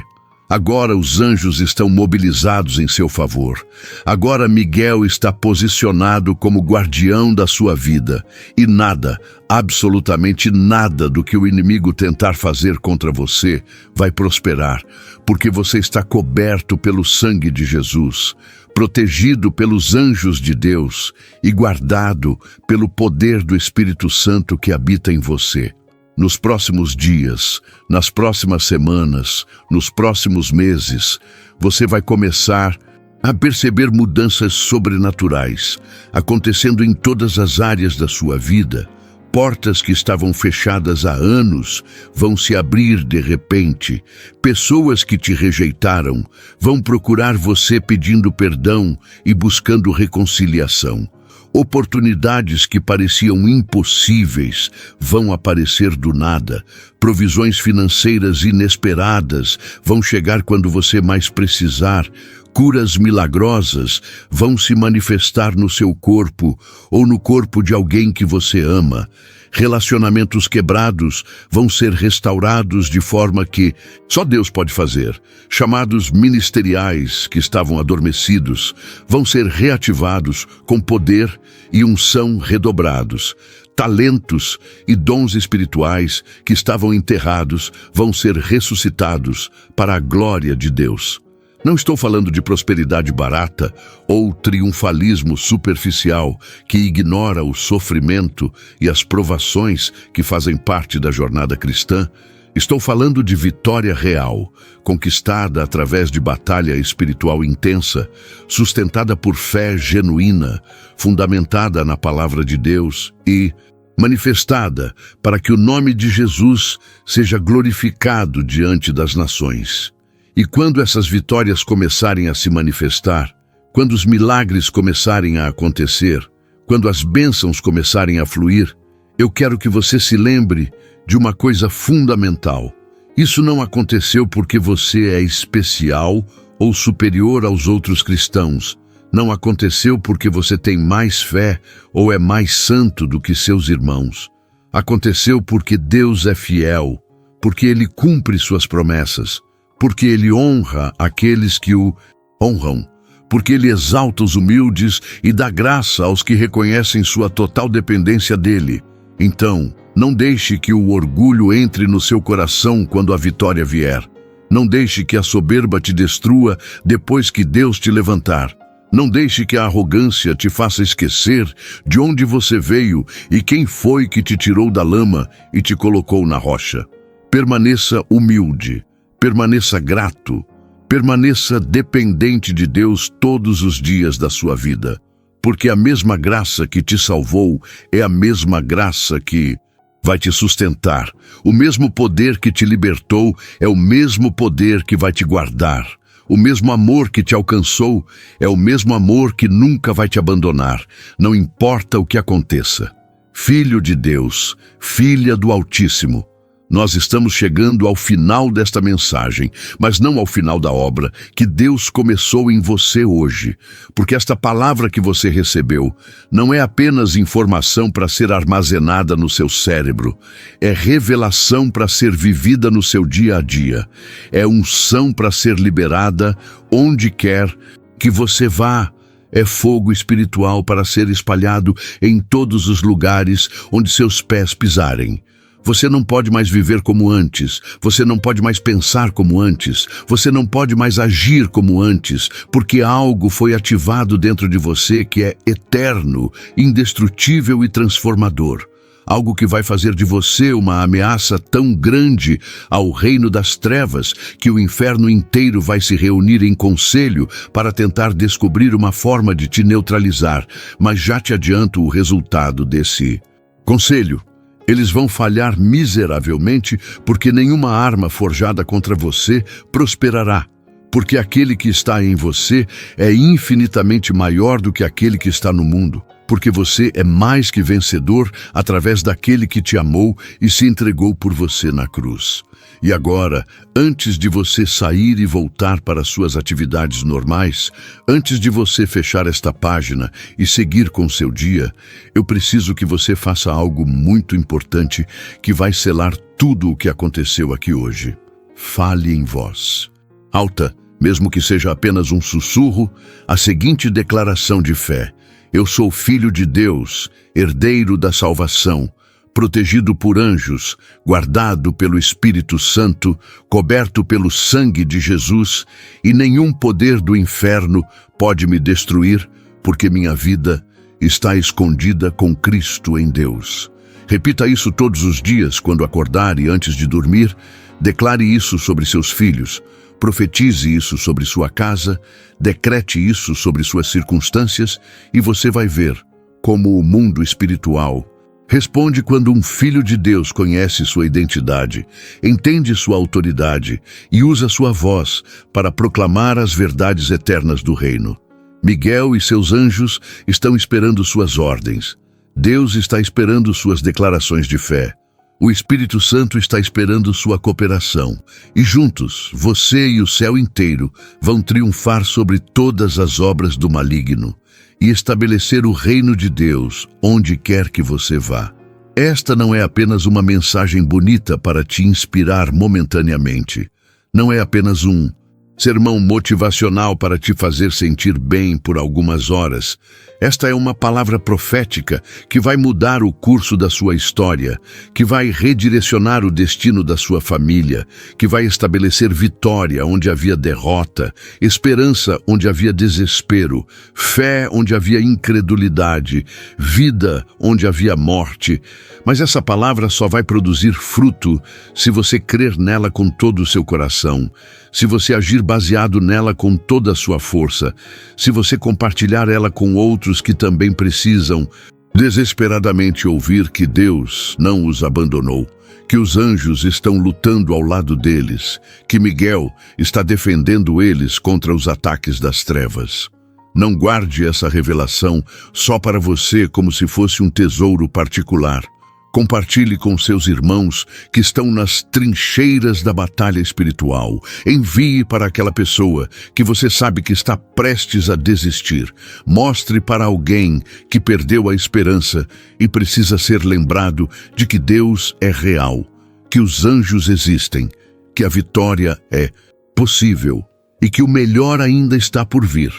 Agora os anjos estão mobilizados em seu favor. Agora Miguel está posicionado como guardião da sua vida. E nada, absolutamente nada do que o inimigo tentar fazer contra você vai prosperar, porque você está coberto pelo sangue de Jesus, protegido pelos anjos de Deus e guardado pelo poder do Espírito Santo que habita em você. Nos próximos dias, nas próximas semanas, nos próximos meses, você vai começar a perceber mudanças sobrenaturais acontecendo em todas as áreas da sua vida. Portas que estavam fechadas há anos vão se abrir de repente. Pessoas que te rejeitaram vão procurar você pedindo perdão e buscando reconciliação. Oportunidades que pareciam impossíveis vão aparecer do nada. Provisões financeiras inesperadas vão chegar quando você mais precisar. Curas milagrosas vão se manifestar no seu corpo ou no corpo de alguém que você ama. Relacionamentos quebrados vão ser restaurados de forma que só Deus pode fazer. Chamados ministeriais que estavam adormecidos vão ser reativados com poder e unção redobrados. Talentos e dons espirituais que estavam enterrados vão ser ressuscitados para a glória de Deus. Não estou falando de prosperidade barata ou triunfalismo superficial que ignora o sofrimento e as provações que fazem parte da jornada cristã. Estou falando de vitória real, conquistada através de batalha espiritual intensa, sustentada por fé genuína, fundamentada na palavra de Deus e manifestada para que o nome de Jesus seja glorificado diante das nações. E quando essas vitórias começarem a se manifestar, quando os milagres começarem a acontecer, quando as bênçãos começarem a fluir, eu quero que você se lembre de uma coisa fundamental. Isso não aconteceu porque você é especial ou superior aos outros cristãos. Não aconteceu porque você tem mais fé ou é mais santo do que seus irmãos. Aconteceu porque Deus é fiel, porque Ele cumpre suas promessas, porque Ele honra aqueles que o honram, porque Ele exalta os humildes e dá graça aos que reconhecem sua total dependência dEle. Então, não deixe que o orgulho entre no seu coração quando a vitória vier. Não deixe que a soberba te destrua depois que Deus te levantar. Não deixe que a arrogância te faça esquecer de onde você veio e quem foi que te tirou da lama e te colocou na rocha. Permaneça humilde. Permaneça grato, permaneça dependente de Deus todos os dias da sua vida, porque a mesma graça que te salvou é a mesma graça que vai te sustentar. O mesmo poder que te libertou é o mesmo poder que vai te guardar. O mesmo amor que te alcançou é o mesmo amor que nunca vai te abandonar, não importa o que aconteça. Filho de Deus, filha do Altíssimo, nós estamos chegando ao final desta mensagem, mas não ao final da obra que Deus começou em você hoje, porque esta palavra que você recebeu não é apenas informação para ser armazenada no seu cérebro, é revelação para ser vivida no seu dia a dia, é unção para ser liberada onde quer que você vá. É fogo espiritual para ser espalhado em todos os lugares onde seus pés pisarem. Você não pode mais viver como antes, você não pode mais pensar como antes, você não pode mais agir como antes, porque algo foi ativado dentro de você que é eterno, indestrutível e transformador. algo que vai fazer de você uma ameaça tão grande ao reino das trevas que o inferno inteiro vai se reunir em conselho para tentar descobrir uma forma de te neutralizar. Mas já te adianto o resultado desse conselho. Eles vão falhar miseravelmente porque nenhuma arma forjada contra você prosperará. Porque aquele que está em você é infinitamente maior do que aquele que está no mundo. Porque você é mais que vencedor através daquele que te amou e se entregou por você na cruz. E agora, antes de você sair e voltar para suas atividades normais, antes de você fechar esta página e seguir com seu dia, eu preciso que você faça algo muito importante que vai selar tudo o que aconteceu aqui hoje. Fale em voz alta, mesmo que seja apenas um sussurro, a seguinte declaração de fé: eu sou filho de Deus, herdeiro da salvação, protegido por anjos, guardado pelo Espírito Santo, coberto pelo sangue de Jesus, e nenhum poder do inferno pode me destruir, porque minha vida está escondida com Cristo em Deus. Repita isso todos os dias quando acordar e antes de dormir. Declare isso sobre seus filhos. Profetize isso sobre sua casa, decrete isso sobre suas circunstâncias e você vai ver como o mundo espiritual responde quando um filho de Deus conhece sua identidade, entende sua autoridade e usa sua voz para proclamar as verdades eternas do reino. Miguel e seus anjos estão esperando suas ordens. Deus está esperando suas declarações de fé. O Espírito Santo está esperando sua cooperação. E juntos, você e o céu inteiro vão triunfar sobre todas as obras do maligno e estabelecer o reino de Deus onde quer que você vá. Esta não é apenas uma mensagem bonita para te inspirar momentaneamente. Não é apenas um sermão motivacional para te fazer sentir bem por algumas horas. Esta é uma palavra profética que vai mudar o curso da sua história, que vai redirecionar o destino da sua família, que vai estabelecer vitória onde havia derrota, esperança onde havia desespero, fé onde havia incredulidade, vida onde havia morte. Mas essa palavra só vai produzir fruto se você crer nela com todo o seu coração, se você agir baseado nela com toda a sua força, se você compartilhar ela com outros que também precisam desesperadamente ouvir que Deus não os abandonou, que os anjos estão lutando ao lado deles, que Miguel está defendendo eles contra os ataques das trevas. Não guarde essa revelação só para você como se fosse um tesouro particular. Compartilhe com seus irmãos que estão nas trincheiras da batalha espiritual. Envie para aquela pessoa que você sabe que está prestes a desistir. Mostre para alguém que perdeu a esperança e precisa ser lembrado de que Deus é real, que os anjos existem, que a vitória é possível e que o melhor ainda está por vir.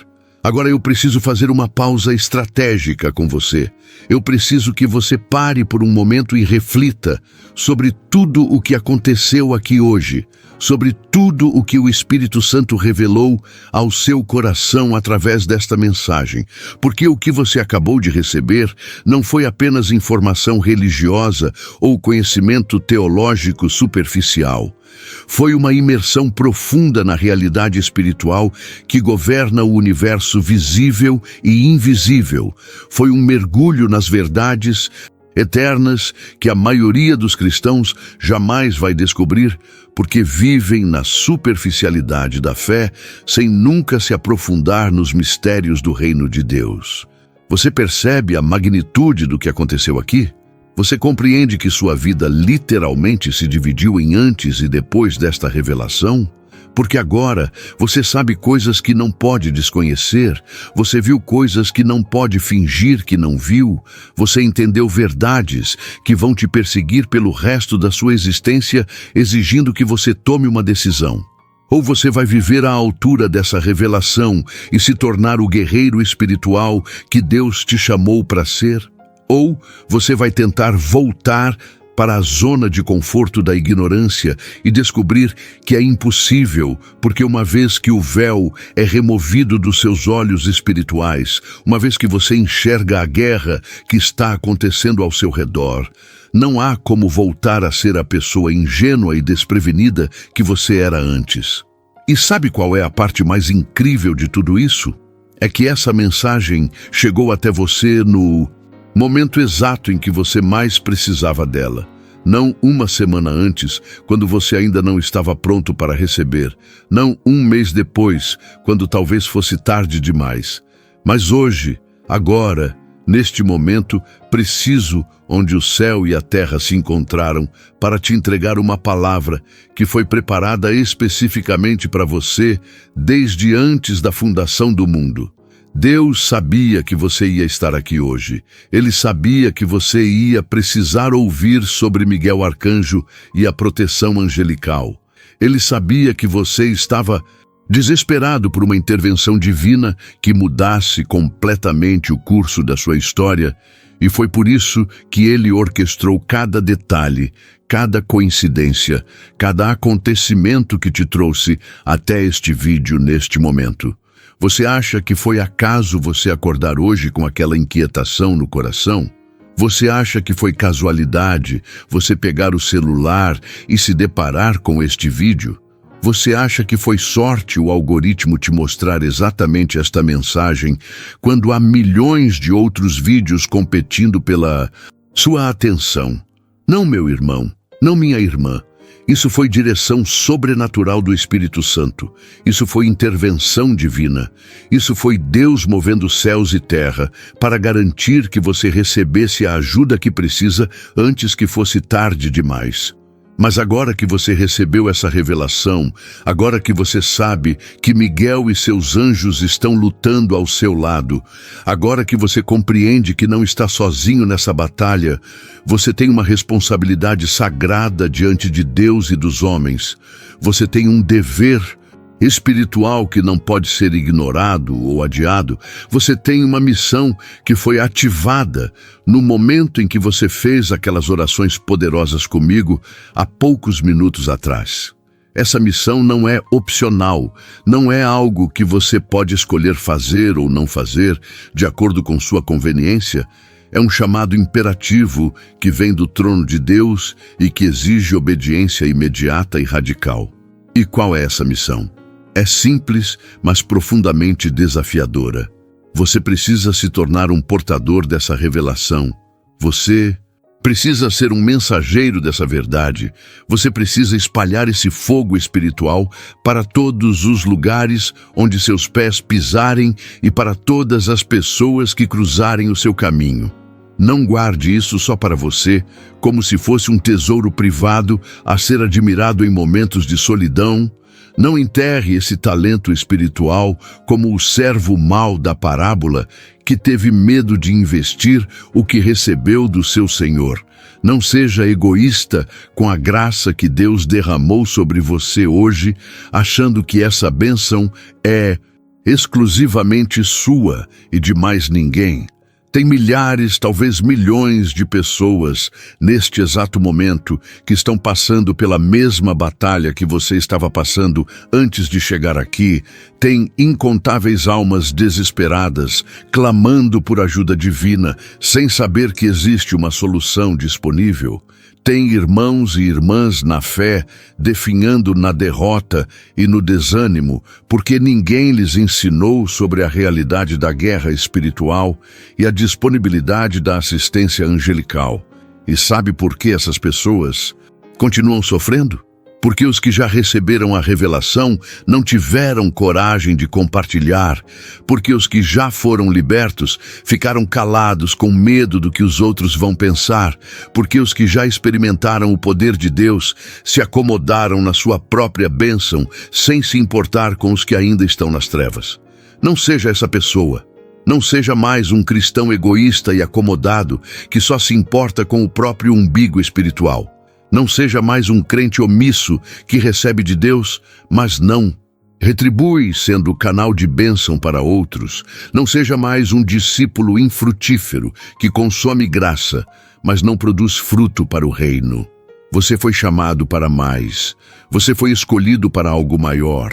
Agora eu preciso fazer uma pausa estratégica com você. Eu preciso que você pare por um momento e reflita sobre tudo o que aconteceu aqui hoje, sobre tudo o que o Espírito Santo revelou ao seu coração através desta mensagem. Porque o que você acabou de receber não foi apenas informação religiosa ou conhecimento teológico superficial. Foi uma imersão profunda na realidade espiritual que governa o universo visível e invisível. Foi um mergulho nas verdades eternas que a maioria dos cristãos jamais vai descobrir, porque vivem na superficialidade da fé sem nunca se aprofundar nos mistérios do reino de Deus. Você percebe a magnitude do que aconteceu aqui? Você compreende que sua vida literalmente se dividiu em antes e depois desta revelação? Porque agora você sabe coisas que não pode desconhecer, você viu coisas que não pode fingir que não viu, você entendeu verdades que vão te perseguir pelo resto da sua existência, exigindo que você tome uma decisão. Ou você vai viver à altura dessa revelação e se tornar o guerreiro espiritual que Deus te chamou para ser, ou você vai tentar voltar para a zona de conforto da ignorância e descobrir que é impossível, porque uma vez que o véu é removido dos seus olhos espirituais, uma vez que você enxerga a guerra que está acontecendo ao seu redor, não há como voltar a ser a pessoa ingênua e desprevenida que você era antes. E sabe qual é a parte mais incrível de tudo isso? É que essa mensagem chegou até você no momento exato em que você mais precisava dela. Não uma semana antes, quando você ainda não estava pronto para receber. Não um mês depois, quando talvez fosse tarde demais. Mas hoje, agora, neste momento preciso, onde o céu e a terra se encontraram, para te entregar uma palavra que foi preparada especificamente para você desde antes da fundação do mundo. Deus sabia que você ia estar aqui hoje. Ele sabia que você ia precisar ouvir sobre Miguel Arcanjo e a proteção angelical. Ele sabia que você estava desesperado por uma intervenção divina que mudasse completamente o curso da sua história, e foi por isso que ele orquestrou cada detalhe, cada coincidência, cada acontecimento que te trouxe até este vídeo neste momento. Você acha que foi acaso você acordar hoje com aquela inquietação no coração? Você acha que foi casualidade você pegar o celular e se deparar com este vídeo? Você acha que foi sorte o algoritmo te mostrar exatamente esta mensagem quando há milhões de outros vídeos competindo pela sua atenção? Não, meu irmão, não, minha irmã. Isso foi direção sobrenatural do Espírito Santo. Isso foi intervenção divina. Isso foi Deus movendo céus e terra para garantir que você recebesse a ajuda que precisa antes que fosse tarde demais. Mas agora que você recebeu essa revelação, agora que você sabe que Miguel e seus anjos estão lutando ao seu lado, agora que você compreende que não está sozinho nessa batalha, você tem uma responsabilidade sagrada diante de Deus e dos homens. Você tem um dever espiritual que não pode ser ignorado ou adiado. Você tem uma missão que foi ativada no momento em que você fez aquelas orações poderosas comigo há poucos minutos atrás. Essa missão não é opcional, não é algo que você pode escolher fazer ou não fazer de acordo com sua conveniência. É um chamado imperativo que vem do trono de Deus e que exige obediência imediata e radical. E qual é essa missão? É simples, mas profundamente desafiadora. Você precisa se tornar um portador dessa revelação. Você precisa ser um mensageiro dessa verdade. Você precisa espalhar esse fogo espiritual para todos os lugares onde seus pés pisarem e para todas as pessoas que cruzarem o seu caminho. Não guarde isso só para você, como se fosse um tesouro privado a ser admirado em momentos de solidão. Não enterre esse talento espiritual como o servo mau da parábola que teve medo de investir o que recebeu do seu Senhor. Não seja egoísta com a graça que Deus derramou sobre você hoje, achando que essa bênção é exclusivamente sua e de mais ninguém. Tem milhares, talvez milhões de pessoas neste exato momento que estão passando pela mesma batalha que você estava passando antes de chegar aqui. Tem incontáveis almas desesperadas, clamando por ajuda divina, sem saber que existe uma solução disponível. Tem irmãos e irmãs na fé, definhando na derrota e no desânimo, porque ninguém lhes ensinou sobre a realidade da guerra espiritual e a disponibilidade da assistência angelical. E sabe por que essas pessoas continuam sofrendo? Porque os que já receberam a revelação não tiveram coragem de compartilhar, porque os que já foram libertos ficaram calados com medo do que os outros vão pensar, porque os que já experimentaram o poder de Deus se acomodaram na sua própria bênção, sem se importar com os que ainda estão nas trevas. Não seja essa pessoa. Não seja mais um cristão egoísta e acomodado que só se importa com o próprio umbigo espiritual. Não seja mais um crente omisso que recebe de Deus, mas não retribui sendo canal de bênção para outros. Não seja mais um discípulo infrutífero que consome graça, mas não produz fruto para o reino. Você foi chamado para mais. Você foi escolhido para algo maior.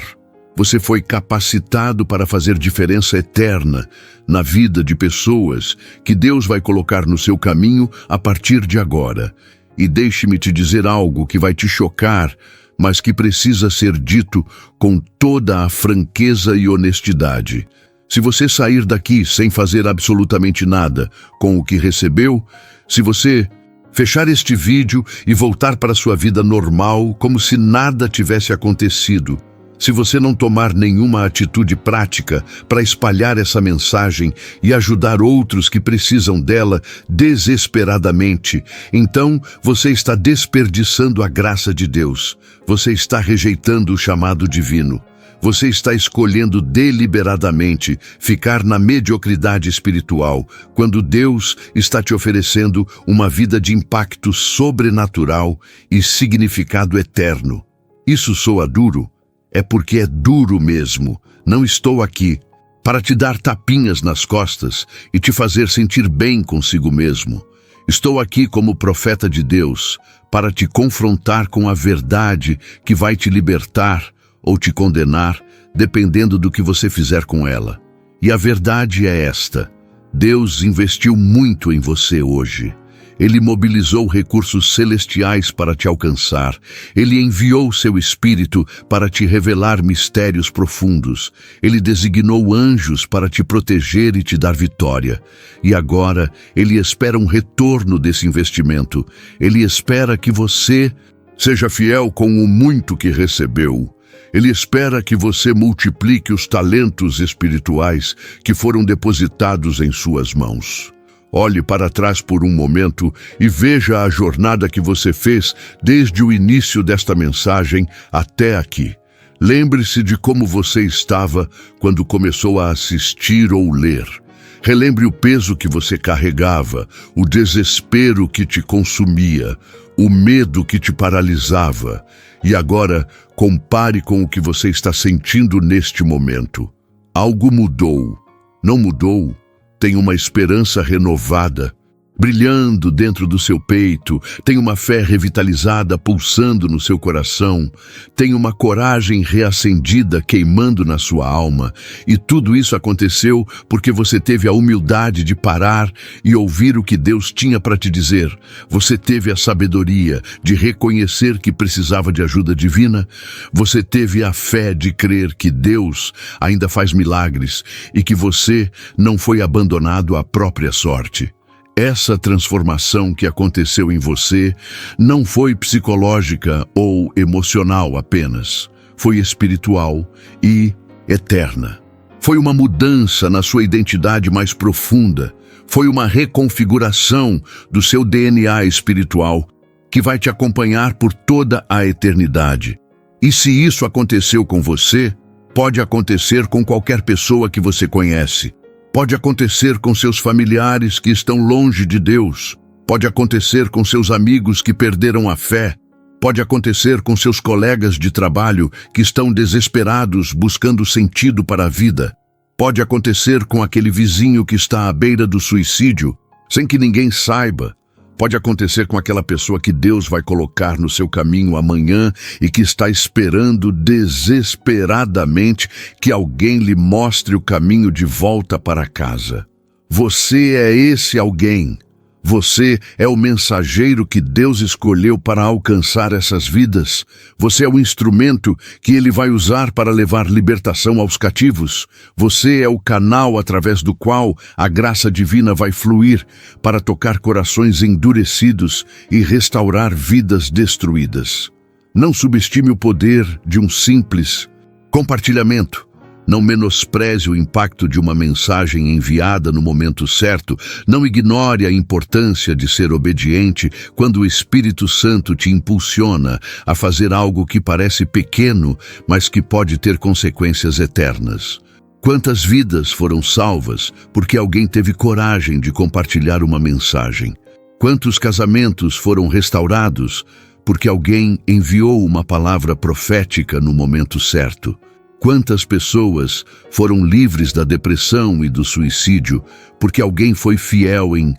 Você foi capacitado para fazer diferença eterna na vida de pessoas que Deus vai colocar no seu caminho a partir de agora. E deixe-me te dizer algo que vai te chocar, mas que precisa ser dito com toda a franqueza e honestidade. Se você sair daqui sem fazer absolutamente nada com o que recebeu, se você fechar este vídeo e voltar para sua vida normal como se nada tivesse acontecido, se você não tomar nenhuma atitude prática para espalhar essa mensagem e ajudar outros que precisam dela desesperadamente, então você está desperdiçando a graça de Deus. Você está rejeitando o chamado divino. Você está escolhendo deliberadamente ficar na mediocridade espiritual, quando Deus está te oferecendo uma vida de impacto sobrenatural e significado eterno. Isso soa duro? É porque é duro mesmo. Não estou aqui para te dar tapinhas nas costas e te fazer sentir bem consigo mesmo. Estou aqui como profeta de Deus para te confrontar com a verdade que vai te libertar ou te condenar, dependendo do que você fizer com ela. E a verdade é esta: Deus investiu muito em você hoje. Ele mobilizou recursos celestiais para te alcançar. Ele enviou seu Espírito para te revelar mistérios profundos. Ele designou anjos para te proteger e te dar vitória. E agora, Ele espera um retorno desse investimento. Ele espera que você seja fiel com o muito que recebeu. Ele espera que você multiplique os talentos espirituais que foram depositados em suas mãos. Olhe para trás por um momento e veja a jornada que você fez desde o início desta mensagem até aqui. Lembre-se de como você estava quando começou a assistir ou ler. Relembre o peso que você carregava, o desespero que te consumia, o medo que te paralisava. E agora, compare com o que você está sentindo neste momento. Algo mudou. Não mudou? Tem uma esperança renovada, brilhando dentro do seu peito, tem uma fé revitalizada pulsando no seu coração, tem uma coragem reacendida queimando na sua alma. E tudo isso aconteceu porque você teve a humildade de parar e ouvir o que Deus tinha para te dizer. Você teve a sabedoria de reconhecer que precisava de ajuda divina. Você teve a fé de crer que Deus ainda faz milagres e que você não foi abandonado à própria sorte. Essa transformação que aconteceu em você não foi psicológica ou emocional apenas. Foi espiritual e eterna. Foi uma mudança na sua identidade mais profunda. Foi uma reconfiguração do seu DNA espiritual que vai te acompanhar por toda a eternidade. E se isso aconteceu com você, pode acontecer com qualquer pessoa que você conhece. Pode acontecer com seus familiares que estão longe de Deus. Pode acontecer com seus amigos que perderam a fé. Pode acontecer com seus colegas de trabalho que estão desesperados buscando sentido para a vida. Pode acontecer com aquele vizinho que está à beira do suicídio, sem que ninguém saiba. Pode acontecer com aquela pessoa que Deus vai colocar no seu caminho amanhã e que está esperando desesperadamente que alguém lhe mostre o caminho de volta para casa. Você é esse alguém. Você é o mensageiro que Deus escolheu para alcançar essas vidas. Você é o instrumento que Ele vai usar para levar libertação aos cativos. Você é o canal através do qual a graça divina vai fluir para tocar corações endurecidos e restaurar vidas destruídas. Não subestime o poder de um simples compartilhamento. Não menospreze o impacto de uma mensagem enviada no momento certo. Não ignore a importância de ser obediente quando o Espírito Santo te impulsiona a fazer algo que parece pequeno, mas que pode ter consequências eternas. Quantas vidas foram salvas porque alguém teve coragem de compartilhar uma mensagem? Quantos casamentos foram restaurados porque alguém enviou uma palavra profética no momento certo? Quantas pessoas foram livres da depressão e do suicídio porque alguém foi fiel em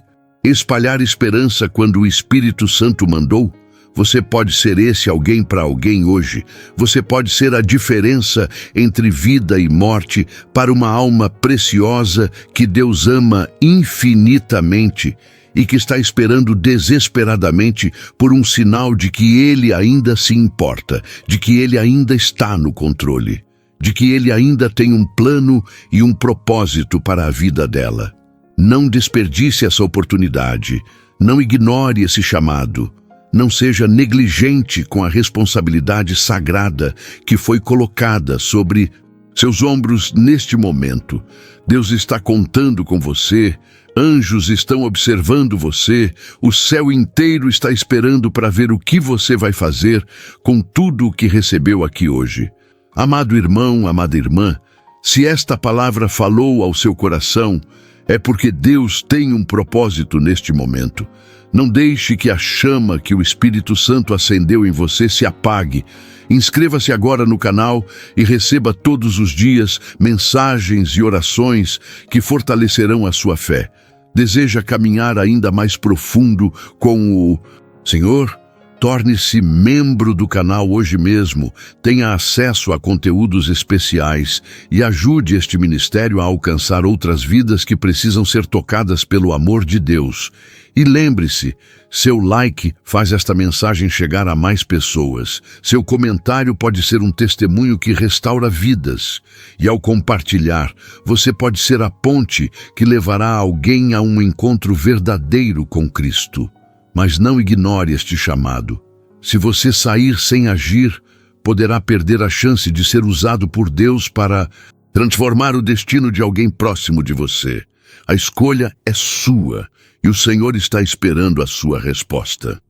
espalhar esperança quando o Espírito Santo mandou? Você pode ser esse alguém para alguém hoje. Você pode ser a diferença entre vida e morte para uma alma preciosa que Deus ama infinitamente e que está esperando desesperadamente por um sinal de que Ele ainda se importa, de que Ele ainda está no controle, de que Ele ainda tem um plano e um propósito para a vida dela. Não desperdice essa oportunidade. Não ignore esse chamado. Não seja negligente com a responsabilidade sagrada que foi colocada sobre seus ombros neste momento. Deus está contando com você, anjos estão observando você, o céu inteiro está esperando para ver o que você vai fazer com tudo o que recebeu aqui hoje. Amado irmão, amada irmã, se esta palavra falou ao seu coração, é porque Deus tem um propósito neste momento. Não deixe que a chama que o Espírito Santo acendeu em você se apague. Inscreva-se agora no canal e receba todos os dias mensagens e orações que fortalecerão a sua fé. Deseja caminhar ainda mais profundo com o Senhor? Torne-se membro do canal hoje mesmo, tenha acesso a conteúdos especiais e ajude este ministério a alcançar outras vidas que precisam ser tocadas pelo amor de Deus. E lembre-se, seu like faz esta mensagem chegar a mais pessoas. Seu comentário pode ser um testemunho que restaura vidas. E ao compartilhar, você pode ser a ponte que levará alguém a um encontro verdadeiro com Cristo. Mas não ignore este chamado. Se você sair sem agir, poderá perder a chance de ser usado por Deus para transformar o destino de alguém próximo de você. A escolha é sua e o Senhor está esperando a sua resposta.